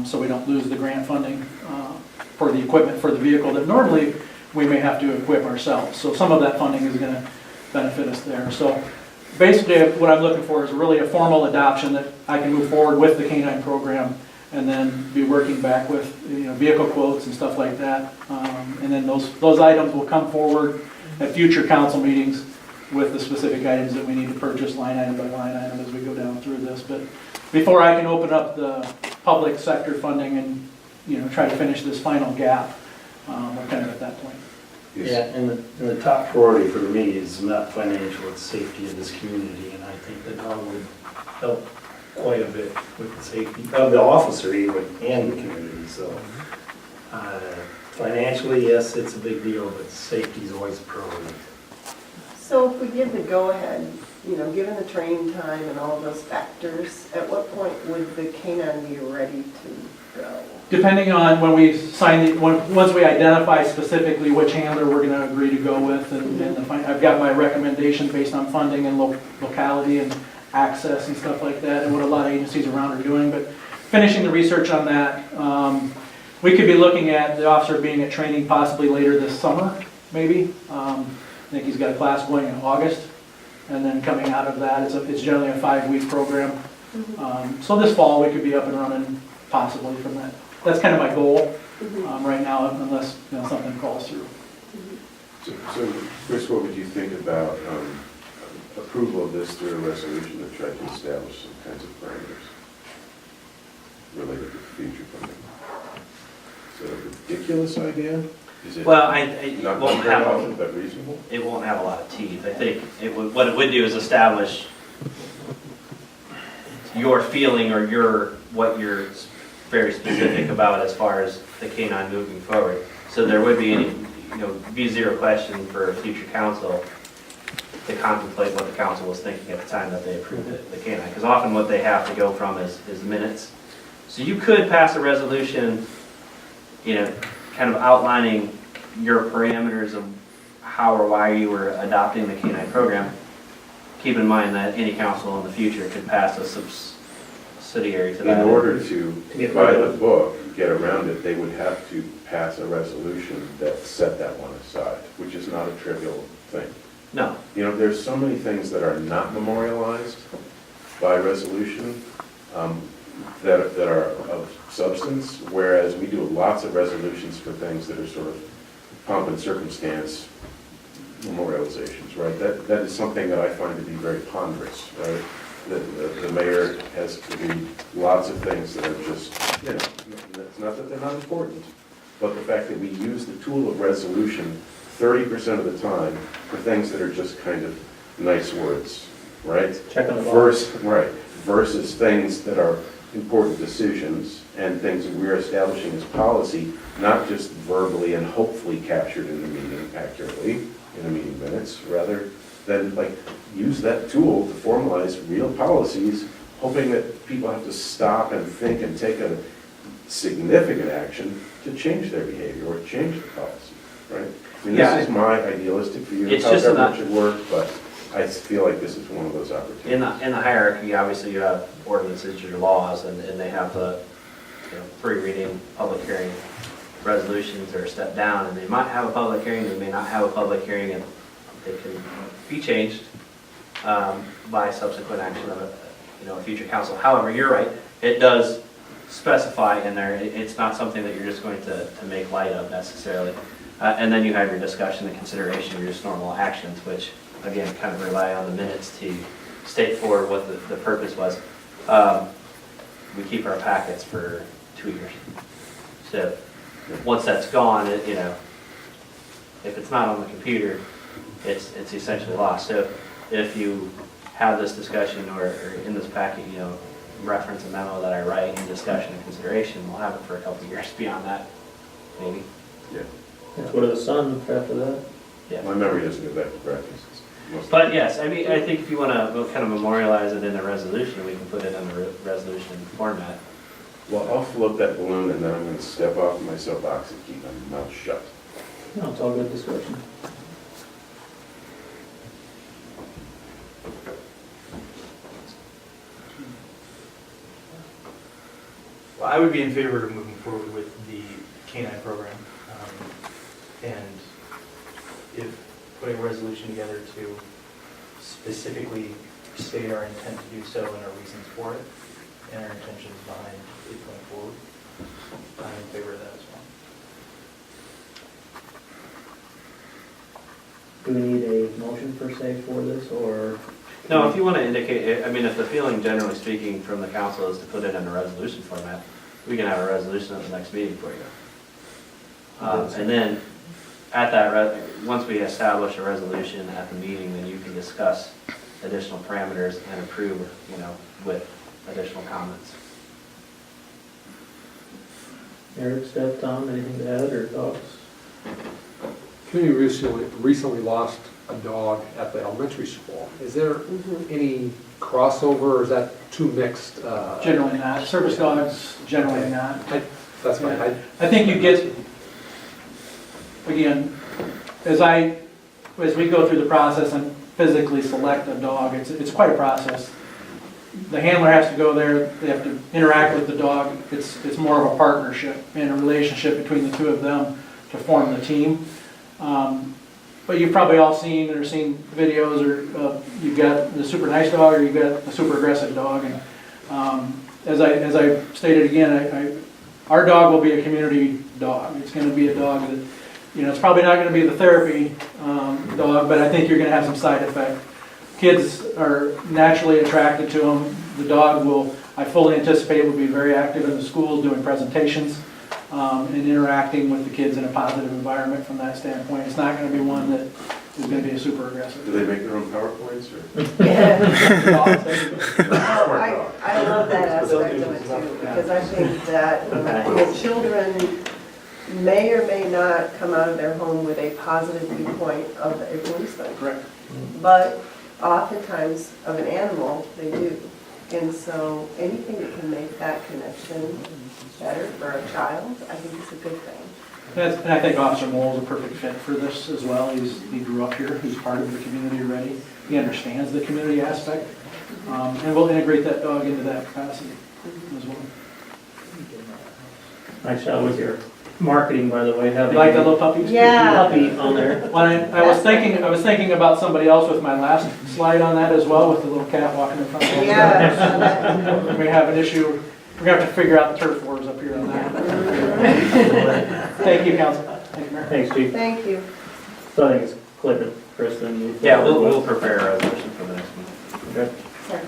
so we don't lose the grant funding for the equipment for the vehicle that normally we may have to equip ourselves. So some of that funding is going to benefit us there. So basically what I'm looking for is really a formal adoption that I can move forward with the canine program and then be working back with vehicle quotes and stuff like that. And then those items will come forward at future council meetings with the specific items that we need to purchase line item by line item as we go down through this. But before I can open up the public sector funding and try to finish this final gap, we're kind of at that point. Yeah, and the top priority for me is not financial, it's safety of this community, and I think that Don would help quite a bit with the safety of the officer even, and the community, so. Financially, yes, it's a big deal, but safety is always a priority. So if we give the go-ahead, given the training time and all those factors, at what point would the canine be ready to go? Depending on when we sign, once we identify specifically which handler we're going to agree to go with, and I've got my recommendation based on funding and locality, and access and stuff like that, and what a lot of agencies around are doing, but finishing the research on that. We could be looking at the officer being at training possibly later this summer, maybe. I think he's got a class going in August, and then coming out of that, it's generally a 5-week program. So this fall, we could be up and running possibly from that. That's kind of my goal right now, unless something falls through. So, Chris, what would you think about approval of this through a resolution that tried to establish some kinds of parameters related to future funding? Is that a ridiculous idea? Is it Well, it not won't very have, often, but reasonable? it won't have a lot of teeth. I think what it would do is establish your feeling or what you're very specific about as far as the K-9 moving forward. So there would be be zero question for future council to contemplate what the council was thinking at the time that they approved the K-9. Because often what they have to go from is minutes. So you could pass a resolution, kind of outlining your parameters of how or why you were adopting the K-9 program. Keep in mind that any council in the future could pass a subsidiary to that. In order to, by the book, get around it, they would have to pass a resolution that set that one aside, which is not a trivial thing. No. There's so many things that are not memorialized by resolution that are of substance, whereas we do lots of resolutions for things that are sort of pomp and circumstance memorializations, right? That is something that I find to be very ponderous, right? The mayor has to read lots of things that are just, it's not that they're not important, but the fact that we use the tool of resolution 30% of the time for things that are just kind of nice words, right? Checking the box. Versus things that are important decisions and things that we're establishing as policy, not just verbally and hopefully captured in the meeting accurately, in the meeting minutes, rather than use that tool to formalize real policies, hoping that people have to stop and think and take a significant action to change their behavior or change the policy, right? I mean, this is my idealistic view of how government should work, but I feel like this is one of those opportunities. In the hierarchy, obviously you have ordinances, your laws, and they have the pre-reading, public hearing resolutions that are stepped down, and they might have a public hearing, they may not have a public hearing, and they can be changed by subsequent action of a future council. However, you're right, it does specify in there, it's not something that you're just going to make light of necessarily. And then you have your discussion and consideration of your just normal actions, which again kind of rely on the minutes to state forward what the purpose was. We keep our packets for 2 years. So once that's gone, if it's not on the computer, it's essentially lost. So if you have this discussion or in this packet, reference a memo that I write in discussion and consideration, we'll have it for a couple of years beyond that, maybe. Yeah. Go to the sun after that. Yeah. My memory doesn't go back to practice. But yes, I think if you want to kind of memorialize it in a resolution, we can put it in a resolution format. Well, I'll float that balloon and then I'm going to step off my soapbox and keep my mouth shut. No, it's all good discussion. Well, I would be in favor of moving forward with the K-9 program. And if putting a resolution together to specifically state our intent to do so and our reasons for it, and our intentions behind it going forward, I'm in favor of that as well. Do we need a motion per se for this, or? No, if you want to indicate, if the feeling generally speaking from the council is to put it in a resolution format, we can have a resolution at the next meeting for you. And then at that, once we establish a resolution at the meeting, then you can discuss additional parameters and approve, with additional comments. Eric, Steph, Tom, anything to add or thoughts? Community recently lost a dog at the elementary school. Is there any crossover, or is that too mixed? Generally not. Service dogs, generally not. That's fine. I think you get, again, as we go through the process and physically select a dog, it's quite a process. the handler has to go there, they have to interact with the dog. It's more of a partnership and a relationship between the two of them to form the team. But you've probably all seen videos, or you've got the super nice dog, or you've got the super aggressive dog. And as I stated again, our dog will be a community dog. It's going to be a dog that, it's probably not going to be the therapy dog, but I think you're going to have some side effect. Kids are naturally attracted to him. The dog will, I fully anticipate, will be very active in the schools doing presentations and interacting with the kids in a positive environment from that standpoint. It's not going to be one that is going to be a super aggressive. Do they make their own PowerPoints or? I love that aspect of it too, because I think that children may or may not come out of their home with a positive viewpoint of a policeman. Correct. But oftentimes of an animal, they do. And so anything that can make that connection better for a child, I think is a good thing. And I think Officer Moll is a perfect fit for this as well. He grew up here, he's part of the community already. He understands the community aspect. And we'll integrate that dog into that capacity as well. Nice job with your marketing, by the way. You like that little puppy? Yeah. Puppy on there. When I was thinking about somebody else with my last slide on that as well, with the little cat walking in front of us. Yeah. We have an issue. We're gonna have to figure out the turf wars up here on that. Thank you, Council. Thank you, Mayor. Thanks, Chief. Thank you. So I think it's Clifford, Kristen. you- Yeah, we'll prepare a resolution for the next meeting. Okay. Sorry.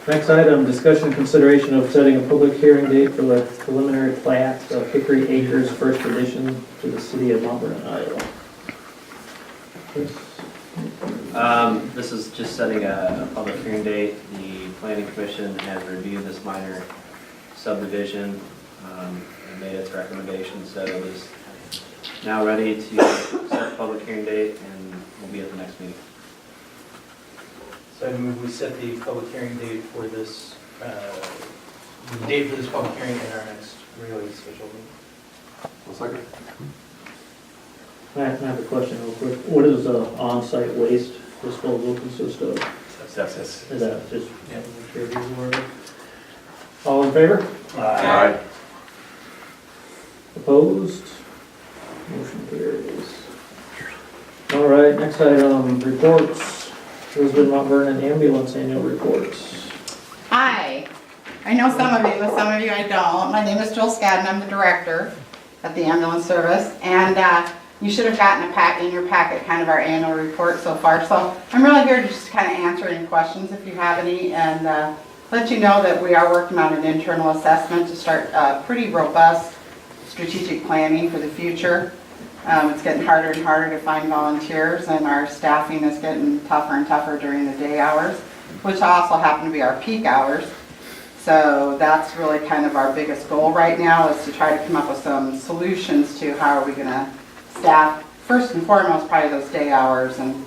Next item, discussion and consideration of setting a public hearing date for the preliminary plat of Hickory Acres First Edition to the city of Mount Vernon, Iowa. Chris? This is just setting a public hearing date. The planning commission has reviewed this minor subdivision and made its recommendations, so it is now ready to set the public hearing date, and we'll be at the next meeting. So I move we set the public hearing date for this, the date for this public hearing in our next regularly scheduled meeting. One second. I have a question real quick. What does on-site waste disposal consist of? That's Is that just, make sure you're aware of it? All in favor? Aye. Opposed? Motion carries. All right, next item, reports. Lisbon Mount Vernon Ambulance Annual Reports. Hi, I know some of you I don't. My name is Jill Skadden, I'm the director at the ambulance service, and you should have gotten in your packet kind of our annual report so far. So I'm really here to just kind of answer any questions if you have any, and let you know that we are working on an internal assessment to start pretty robust strategic planning for the future. It's getting harder and harder to find volunteers, and our staffing is getting tougher and tougher during the day hours, which also happen to be our peak hours. So that's really kind of our biggest goal right now, is to try to come up with some solutions to how are we going to staff, first and foremost, probably those day hours, and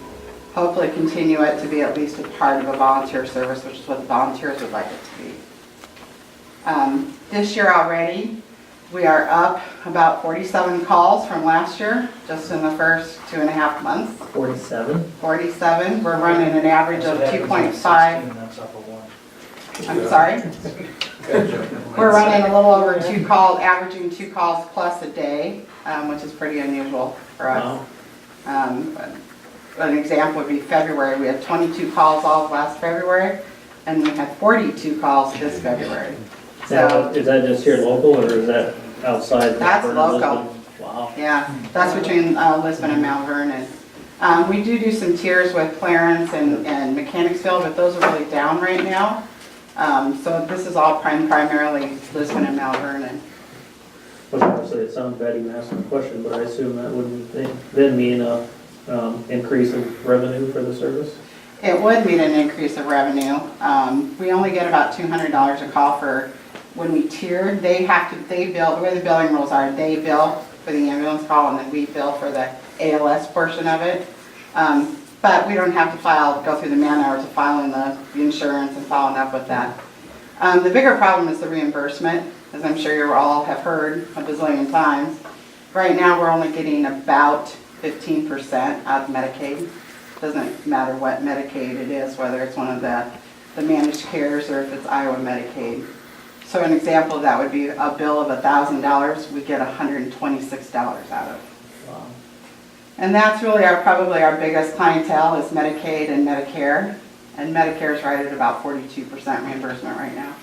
hopefully continue it to be at least a part of a volunteer service, which is what the volunteers would like it to be. This year already, we are up about 47 calls from last year, just in the first 2.5 months. 47? 47. We're running an average of 2.5. That's up a one. I'm sorry? We're running a little over 2 calls, averaging 2 calls plus a day, which is pretty unusual for us. An example would be February. We had 22 calls all of last February, and we had 42 calls this February. Now, So, is that just here local, or is that outside? That's Vernon, local. Lisbon? Wow. yeah, that's between Lisbon and Mount Vernon. We do some tiers with Clarence and Mechanicsville, but those are really down right now. So this is all primarily Lisbon and Mount Vernon. I was going to say, it sounds bad even asking the question, but I assume that wouldn't then mean a increase of revenue for the service? It would mean an increase of revenue. We only get about $200 a call for when we tiered. They bill, the way the billing rules are, they bill for the ambulance call, and then we bill for the ALS portion of it. But we don't have to go through the man hours of filing the insurance and following up with that. The bigger problem is the reimbursement, as I'm sure you all have heard a bazillion times. Right now, we're only getting about 15% out of Medicaid. Doesn't matter what Medicaid it is, whether it's one of the the managed cares or if it's Iowa Medicaid. So an example of that would be a bill of $1,000, we get $126 out of. Wow. And that's really probably our biggest clientele is Medicaid and Medicare. And Medicare is right at about 42% reimbursement right now.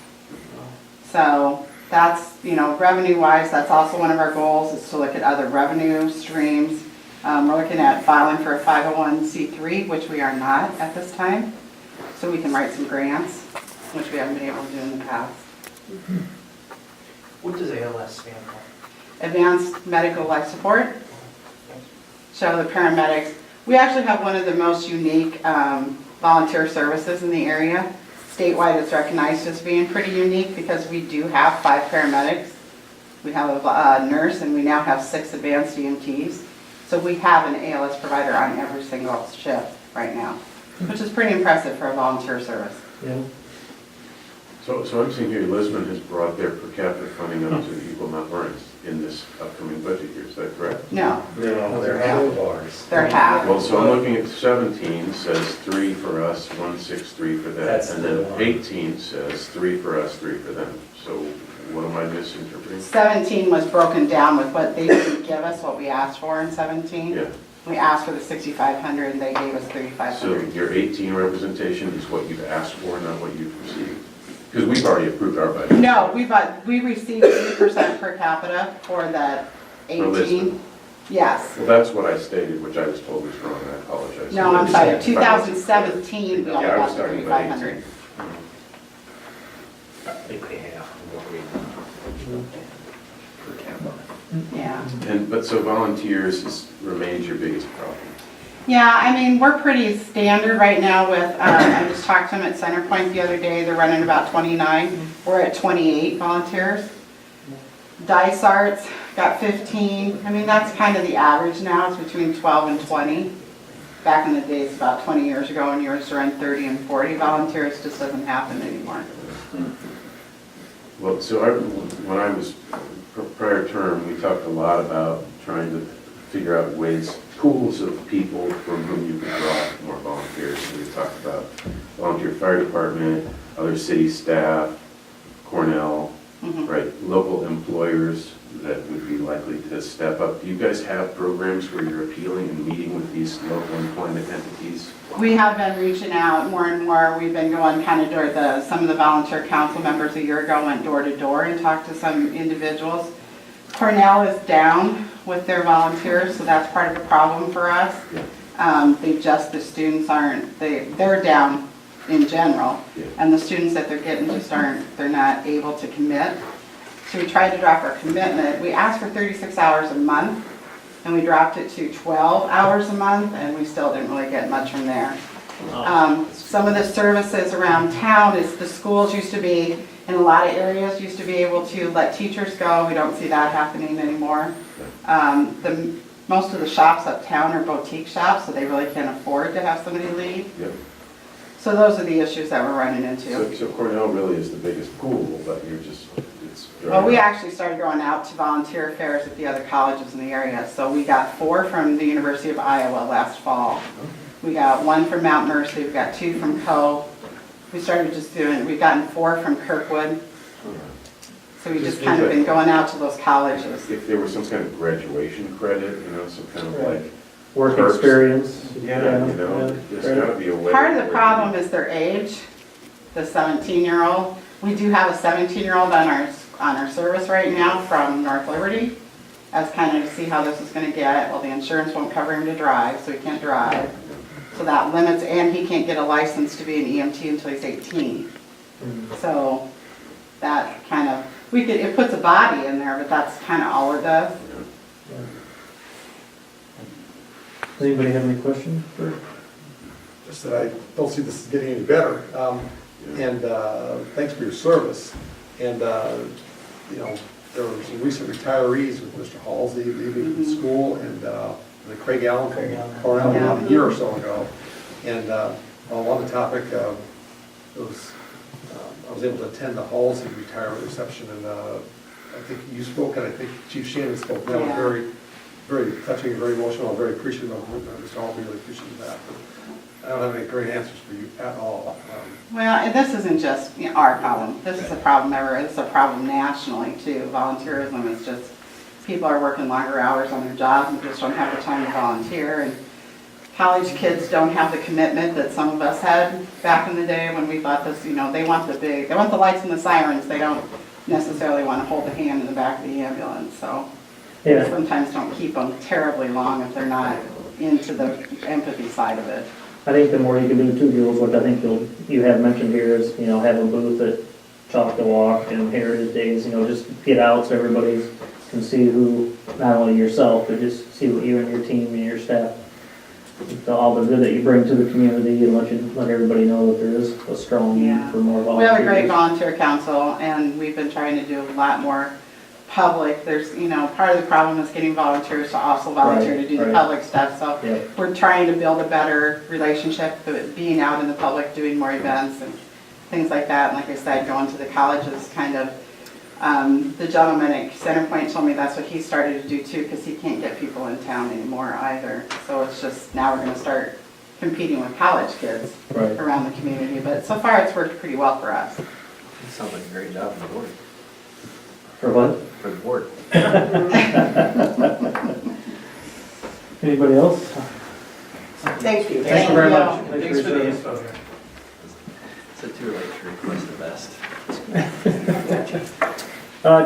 So that's, revenue-wise, that's also one of our goals is to look at other revenue streams. We're looking at filing for a 501c3, which we are not at this time. So we can write some grants, which we haven't been able to do in the past. What does ALS stand for? Advanced Medical Life Support. So the paramedics, we actually have one of the most unique volunteer services in the area. Statewide, it's recognized as being pretty unique because we do have 5 paramedics. We have a nurse and we now have 6 advanced EMTs. So we have an ALS provider on every single shift right now, which is pretty impressive for a volunteer service. Yeah. So I'm seeing here Lisbon has brought their per capita funding up to equal Mount Vernon's in this upcoming budget year, is that correct? No, No, they're half of ours. they're half. Well, so I'm looking at 17, says 3 for us, 163 for that, That's and the then one. 18 says 3 for us, 3 for them. So what am I misinterpreting? 17 was broken down with what they didn't give us, what we asked for in 17. Yeah, We asked for the 6,500 and they gave us so 3,500. your 18 representation is what you've asked for, not what you've received? Because we've already approved our budget. No, we received 8% per capita for that For Lisbon. 18. Yes. Well, that's what I stated, which I was told was wrong, and I apologize. No, I'm sorry, 2017, we only Yeah, I got was talking about 3,500. 18. I think they half of what we per capita. Yeah. But so volunteers remains your biggest problem? Yeah, I mean, we're pretty standard right now with, I just talked to them at Centerpoint the other day, they're running about 29. We're at 28 volunteers. Dysart's got 15. I mean, that's kind of the average now, it's between 12 and 20. Back in the days, about 20 years ago, when you were around 30 and 40 volunteers, just doesn't happen anymore. Well, so when I was prior term, we talked a lot about trying to figure out ways, pools of people from whom you could draw more volunteers. So we talked about volunteer fire department, other city staff, Cornell, right, local employers that would be likely to step up. Do you guys have programs where you're appealing and meeting with these local employment entities? We have been reaching out more and more. We've been going kind of door to some of the volunteer council members a year ago went door to door and talked to some individuals. Cornell is down with their volunteers, so that's part of the problem for us. The students aren't, they're down in general, and the students that they're getting just they're not able to commit. So we tried to drop our commitment. We asked for 36 hours a month, and we dropped it to 12 hours a month, and we still didn't really get much from there. Some of the services around town is the schools used to be, in a lot of areas, used to be able to let teachers go. We don't see that happening anymore. Most of the shops uptown are boutique shops, so they really can't afford to have somebody lead. Yep. So those are the issues that we're running into. So Cornell really is the biggest pool, but it's. Well, we actually started going out to volunteer affairs at the other colleges in the area. So we got 4 from the University of Iowa last fall. We got 1 from Mount Mercy, we've got 2 from Coe. We've gotten 4 from Kirkwood. So we've just kind of been going out to those colleges. If there was some kind of graduation credit, some kind of like. Work perks. experience. Yeah, there's gotta be a way. Part of the problem is their age, the 17-year-old. We do have a 17-year-old on our service right now from North Liberty, as kind of to see how this is going to get. Well, the insurance won't cover him to drive, so he can't drive. So that limits, and he can't get a license to be an EMT until he's 18. So that kind of, it puts a body in there, but that's kind of all it does. Does anybody have any questions for? Just that I don't see this getting any better. And thanks for your service. And, there were some recent retirees with Mr. Halsey leaving from school and Craig Allen from Cornell about a year or so ago. And on the topic, I was able to attend the Halsey retirement reception, and I think you spoke, and I think Chief Shannon spoke. That was very, very touching and very emotional. I'm very appreciative of Mr. Halsey, really appreciative of that. I don't have any great answers for you at all. Well, and this isn't just our problem. This is a problem it's a problem nationally too. Volunteerism is just, people are working longer hours on their jobs and just don't have the time to volunteer. And college kids don't have the commitment that some of us had back in the day when we thought this, they want they want the lights and the sirens. They don't necessarily want to hold the hand in the back of the ambulance. So Yeah. sometimes don't keep them terribly long if they're not into the empathy side of it. I think the more you can do too, Jules, what I think you have mentioned here is, have a booth at Chalk the Walk and Heritage Days, just get out so everybody can see who, not only yourself, but just see what you and your team and your staff, all the good that you bring to the community and let everybody know that there is a strong need Yeah. for more We volunteers. have a great volunteer council, and we've been trying to do a lot more public. There's, part of the problem is getting volunteers to also volunteer Right, to do the right. public stuff. So Yeah. we're trying to build a better relationship, but being out in the public, doing more events and things like that. And like I said, going to the colleges kind of, the gentleman at Centerpoint told me that's what he started to do too, because he can't get people in town anymore either. So it's just, now we're gonna start competing with college kids Right. around the community. But so far, it's worked pretty well for us. It sounds like a great job for the board. For what? For the board. Anybody else? Thank you. Thank you very much. Thanks for the info here. Is it too late to request the best?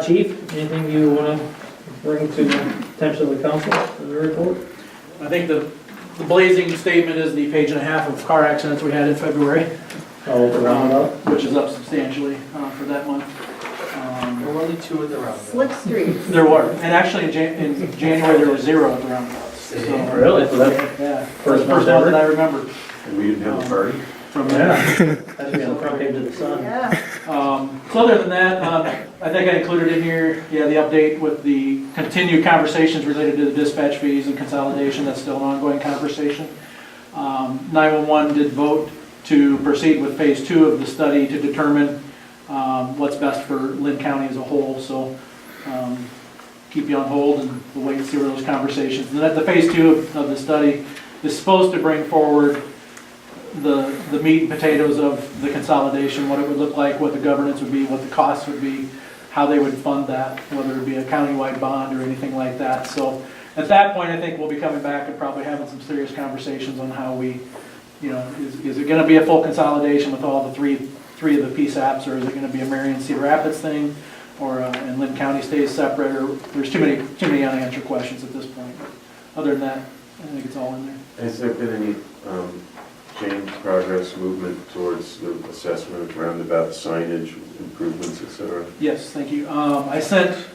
Chief, anything you want to bring to the attention of the council in the report? I think the blazing statement is the page and a half of car accidents we had in February, Oh, the roundup? which is up substantially for that month. There were only 2 at the roundabout. Slick streets. There were, and actually in January, there were 0 at the roundabouts. So, Really? So that's yeah, First first month month that ever? I remember And we didn't have a party? from That should be on the front page of the Sun. Yeah. So other than that, I think I included in here, the update with the continued conversations related to the dispatch fees and consolidation. That's still an ongoing conversation. 911 did vote to proceed with phase 2 of the study to determine what's best for Lynn County as a whole. So keep you on hold and we'll wait and see where those conversations. And then the phase 2 of the study is supposed to bring forward the meat and potatoes of the consolidation, what it would look like, what the governance would be, what the costs would be, how they would fund that, whether it be a countywide bond or anything like that. So at that point, I think we'll be coming back and probably having some serious conversations on how we, is it going to be a full consolidation with all the three of the PSAPs, or is it going to be a Marion Cedar Rapids thing, or and Lynn County stays separate, or there's too many unanswered questions at this point. But other than that, I think it's all in there. Has there been any change, progress, movement towards the assessment of roundabout signage, improvements, et cetera? Yes, thank you. I sent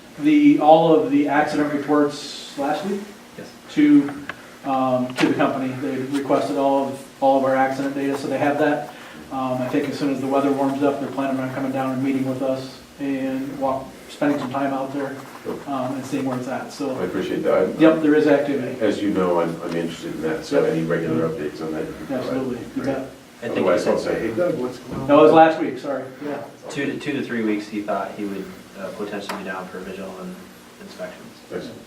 all of the accident reports last week. Yes. To the company. They requested all of our accident data, so they have that. I think as soon as the weather warms up, they're planning on coming down and meeting with us and spending some time out there and seeing where it's at. I So, appreciate that. yep, there is activity. As you know, I'm interested in that, so Yep. any regular updates on that? you can provide. Absolutely. You bet. I think he Otherwise, I'll said say, hey Doug, what's going on? No, it was last week, sorry. Yeah. 2 to 3 weeks, he thought he would potentially be down for visual and inspections. Excellent.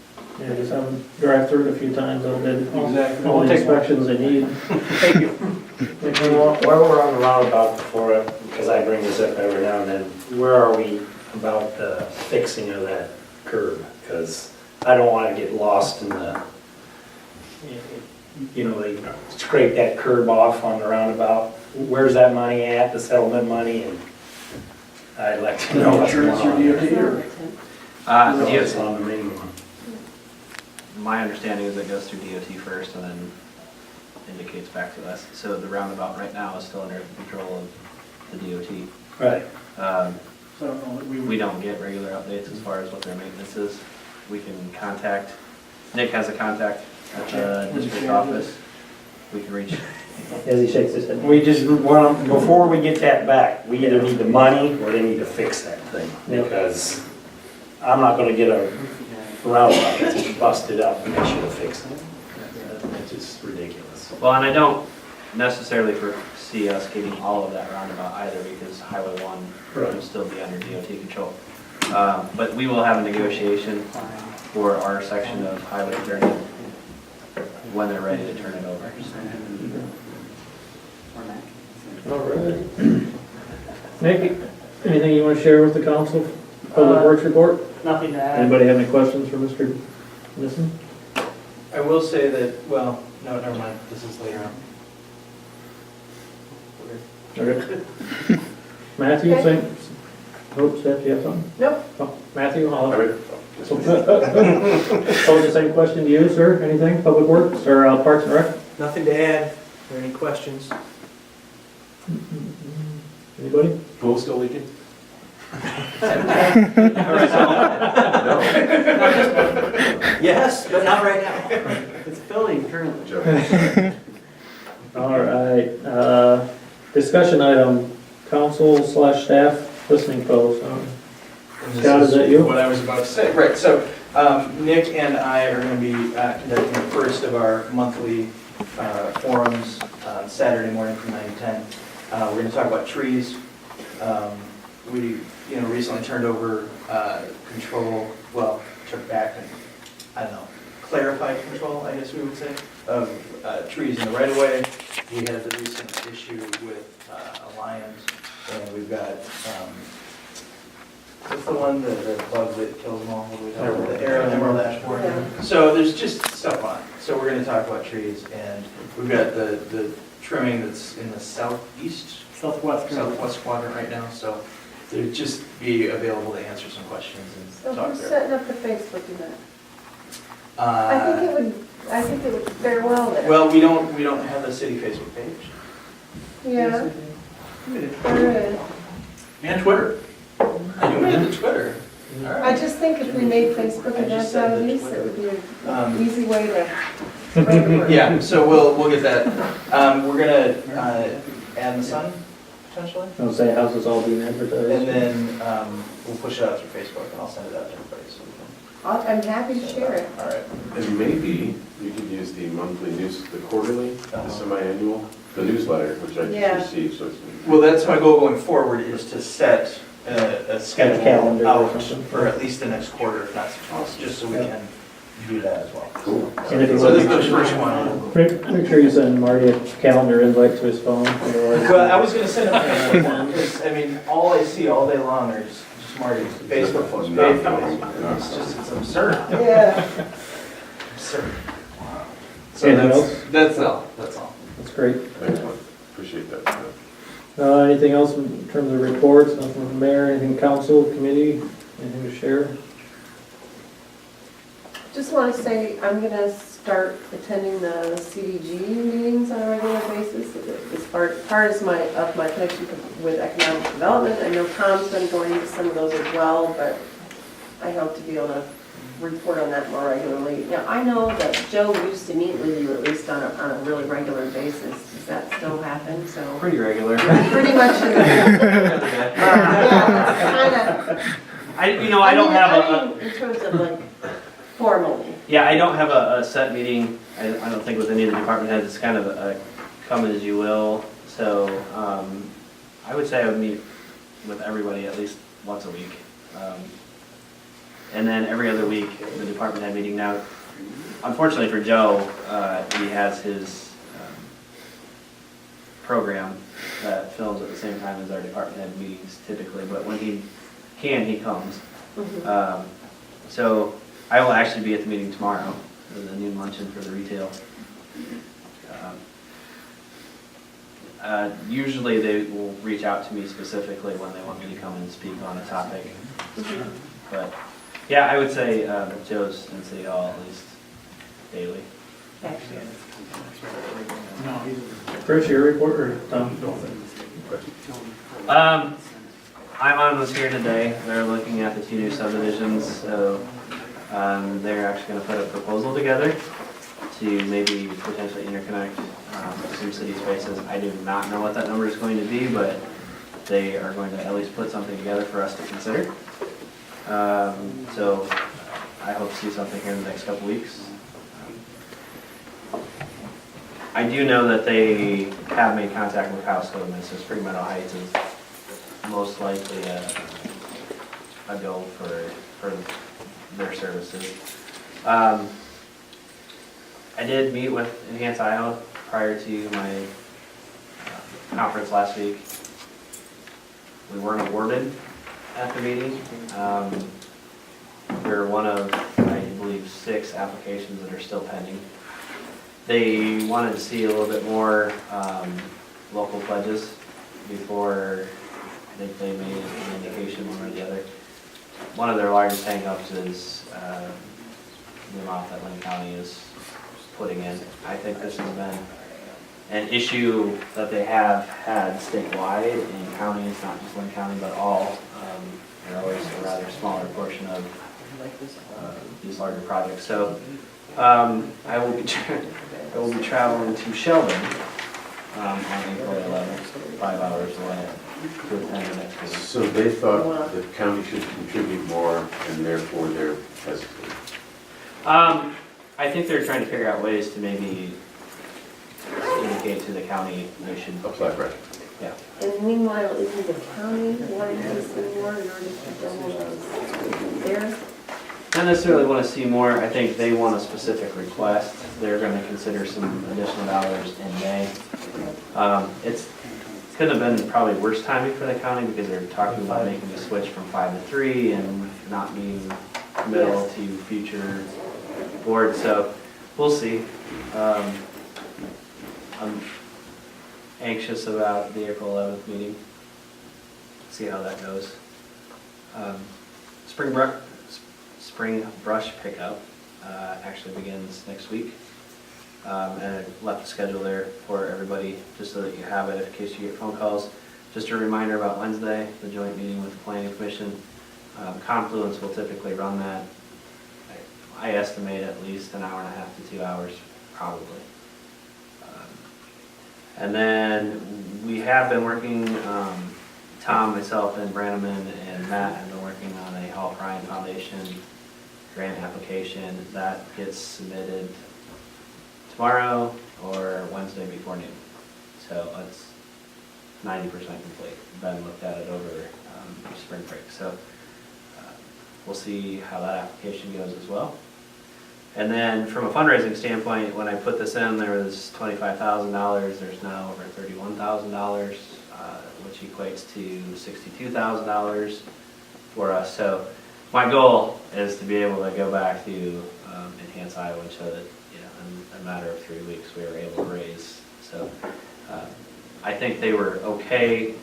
Yeah, just have them drive through it a few times, they'll get Exactly. all the We'll take inspections they need. Thank you. While we're on the roundabout before, because I bring this up every now and then, where are we about the fixing of that curb? Because I don't want to get lost in the, they scrape that curb off on the roundabout. Where's that money at, the settlement money? And I'd like to know what's going Insurance or on. DOT or? It's on the main one. My understanding is it goes through DOT first and then indicates back to us. So the roundabout right now is still under the control of the DOT. Right. So I don't know that We don't get regular updates as far as what their maintenance is. We can contact, Nick has a contact at the district office. We can reach. As he shakes his head. We just want, before we get that back, we either need the money or they need to fix that thing. Yep. Because I'm not gonna get a roundabout that's just busted up and they should have fixed it. It's just ridiculous. Well, and I don't necessarily foresee us getting all of that roundabout either because Highway 1 will still be under DOT control. But we will have a negotiation for our section of Highway 30 when they're ready to turn it over. All right. Nick, anything you want to share with the council? Public Works report? Nothing to add. Anybody have any questions for Mr. Nissen? I will say that, well, no, never mind, this is later on. Okay. Matthew, Okay. same? Oh, Steph, you have something? Nope. Oh, Matthew, I'll... I mean, Pose the same question to you, sir. Anything? Public Works or Parks and Rec? Nothing to add. Are there any questions? Anybody? pool still leaking? Yes, but not right now. It's filling currently. Joe. All right. Discussion item, council/staff listening post. Scott, is that you? What I was about to say. Right, so Nick and I are going to be conducting the first of our monthly forums on Saturday morning from 9 to 10. We're going to talk about trees. We recently turned over control, well, took back and, I don't know, clarified control, I guess we would say, of trees in the right of way. We had the recent issue with Alliance, and we've got, what's the one, the bug that kills them all? What do we call it? The arrow emerald ash borer. Yeah. So there's just stuff on it. So we're going to talk about trees, and we've got the trimming that's in the southwest quadrant right now, so they'd just be available to answer some questions and So talk who's there. setting up the Facebook event? I think it would fare well there. Well, we don't have the city Facebook page. Yeah, there is. And Twitter. I knew we had the Twitter. All I right. just think if we made Facebook I just events said out of the these, Twitter. it would be Um, an easy way to spread the word. Yeah, so we'll get that. We're gonna add the Sun potentially, I'll say houses all being advertised. and then we'll push it out through Facebook, and I'll send it out to everybody. So we can. I'm happy to share it. All right. And maybe you could use the monthly news, the quarterly, the semi-annual, the newsletter, which I Yeah. just received, so it's. Well, that's my goal going forward, is to set a schedule calendar or out something. for at least the next quarter, if not 6 months, just so we can do that as well. Cool. And if you So this want is to the first one. make sure you send Marty a calendar invite to his phone. Well, I was gonna send a Facebook one, because, I mean, all I see all day long are just Marty's Facebook posts. It's absurd. Yeah. Absurd. So Anything else? that's all. That's great. Excellent, appreciate that. Anything else in terms of reports? Nothing from the mayor, anything council, committee, anything to share? Just want to say, I'm going to start attending the CDG meetings on a regular basis. It's part of my connection with economic development. I know Tom's been going to some of those as well, but I hope to be able to report on that more regularly. Now, I know that Joe used to meet with you at least on a really regular basis. Does that still happen? So Pretty regular. pretty much in the, yeah, it's kind of. I don't have In terms of like formally. I don't have a set meeting. I don't think with any of the department heads, it's kind of a come as you will. So I would say I would meet with everybody at least once a week. And then every other week, the department head meeting. Now, unfortunately for Joe, he has his program that films at the same time as our department head meetings typically, but when he can, he comes. So I will actually be at the meeting tomorrow, for the noon luncheon for the retail. Usually they will reach out to me specifically when they want me to come and speak on a topic. But yeah, I would say Joe's in City Hall at least daily. Chris, your report or Tom? I'm on this here today. They're looking at the 2 new subdivisions, so they're actually going to put a proposal together to maybe potentially interconnect some city spaces. I do not know what that number is going to be, but they are going to at least put something together for us to consider. So I hope to see something here in the next couple weeks. I do know that they have made contact with House Code, and so Spring Meadow Heights is most likely a go for their services. I did meet with Enhance Iowa prior to my conference last week. We weren't awarded at the meeting. We're one of, I believe, 6 applications that are still pending. They wanted to see a little bit more local pledges before they made an indication one or the other. One of their largest hang-ups is the amount that Lynn County is putting in. I think this has been an issue that they have had statewide in counties, not just Lynn County, but all. They're always a rather smaller portion of these larger projects. So I will be traveling to Sheldon on April 11th, 5 hours away, to attend the next meeting. So they thought the county should contribute more, and therefore they're hesitant. I think they're trying to figure out ways to maybe indicate to the county they should. Apply for it. Yeah. And meanwhile, isn't the county wanting to see more in order to double those there? Not necessarily want to see more. I think they want a specific request. They're going to consider some additional dollars in May. It's could have been probably worse timing for the county because they're talking about making the switch from 5 to 3 and not being committal to future boards. So we'll see. I'm anxious about the April 11th meeting. See how that goes. Spring brush pickup actually begins next week. And I left the schedule there for everybody just so that you have it in case you get phone calls. Just a reminder about Wednesday, the joint meeting with the Planning Commission. Confluence will typically run that. I estimate at least an hour and a half to 2 hours, probably. And then we have been working, Tom, myself, and Brannaman and Matt have been working on a Hall Ryan Foundation grant application that gets submitted tomorrow or Wednesday before noon. So it's 90% complete. Ben looked at it over spring break. So we'll see how that application goes as well. And then from a fundraising standpoint, when I put this in, there was $25,000. There's now over $31,000, which equates to $62,000 for us. So my goal is to be able to go back to Enhance Iowa and show that, in a matter of 3 weeks, we were able to raise. So I think they were okay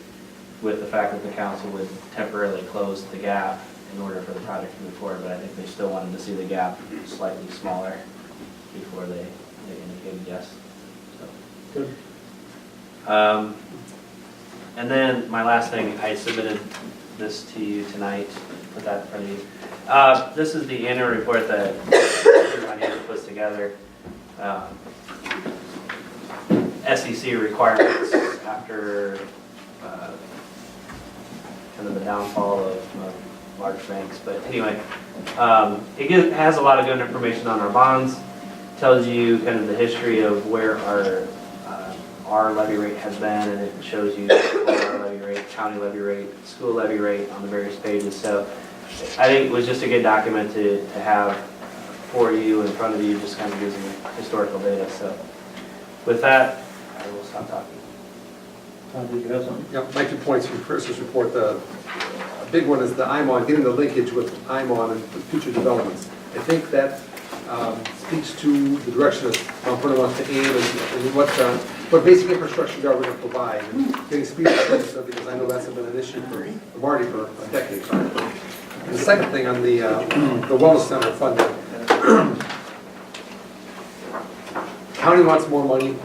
with the fact that the council would temporarily close the gap in order for the project to move forward, but I think they still wanted to see the gap slightly smaller before they indicated yes. So. Good. And then my last thing, I submitted this to you tonight, put that in front of you. This is the annual report that everybody puts together. SEC requirements after kind of the downfall of large banks. But anyway, it has a lot of good information on our bonds, tells you kind of the history of where our levy rate has been, and it shows you our levy rate, county levy rate, school levy rate on the various pages. So I think it was just a good document to have for you in front of you, just kind of gives you historical data. So with that, I will stop talking. Tom, did you have something? Yeah, my 2 points from Chris's report. The big one is the IMON, getting the linkage with IMON and future developments. I think that speaks to the direction that Mount Vernon wants to aim and what basic infrastructure we are going to provide. And getting speed of service, because I know that's been an issue for Marty for a decade. And the second thing on the Wellness Center funding. County wants more money.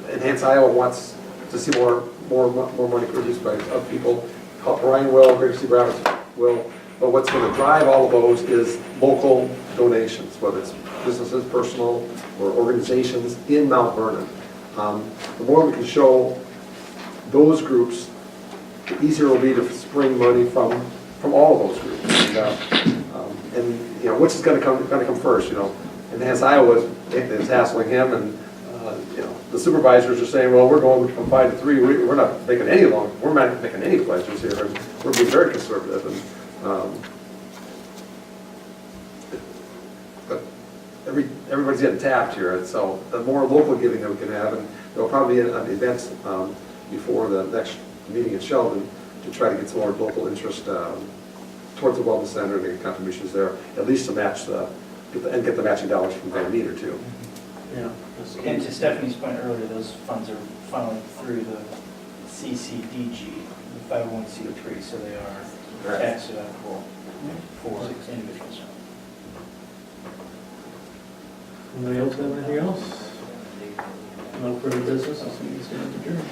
Enhance Iowa wants to see more money produced by of people. Brian will, Gracie Brown will. But what's going to drive all of those is local donations, whether it's businesses, personal, or organizations in Mount Vernon. The more we can show those groups, the easier it will be to spring money from all of those groups. And which is going to come first? Enhance Iowa is hassling him, and the supervisors are saying, well, we're going from 5 to 3. We're not making any we're not making any pledges here, and we're being very conservative. And but everybody's getting tapped here, and so the more local giving that we can have, and there'll probably be an event before the next meeting in Sheldon to try to get some more local interest towards the wellness center, and get contributions there, at least to match get the matching dollars from Van Meter too. Yeah. And to Stephanie's point earlier, those funds are funneling through the CCDG, the 501c3, so they are tax deductible for individuals. Anybody else have anything else? No further business, this meeting stands adjourned.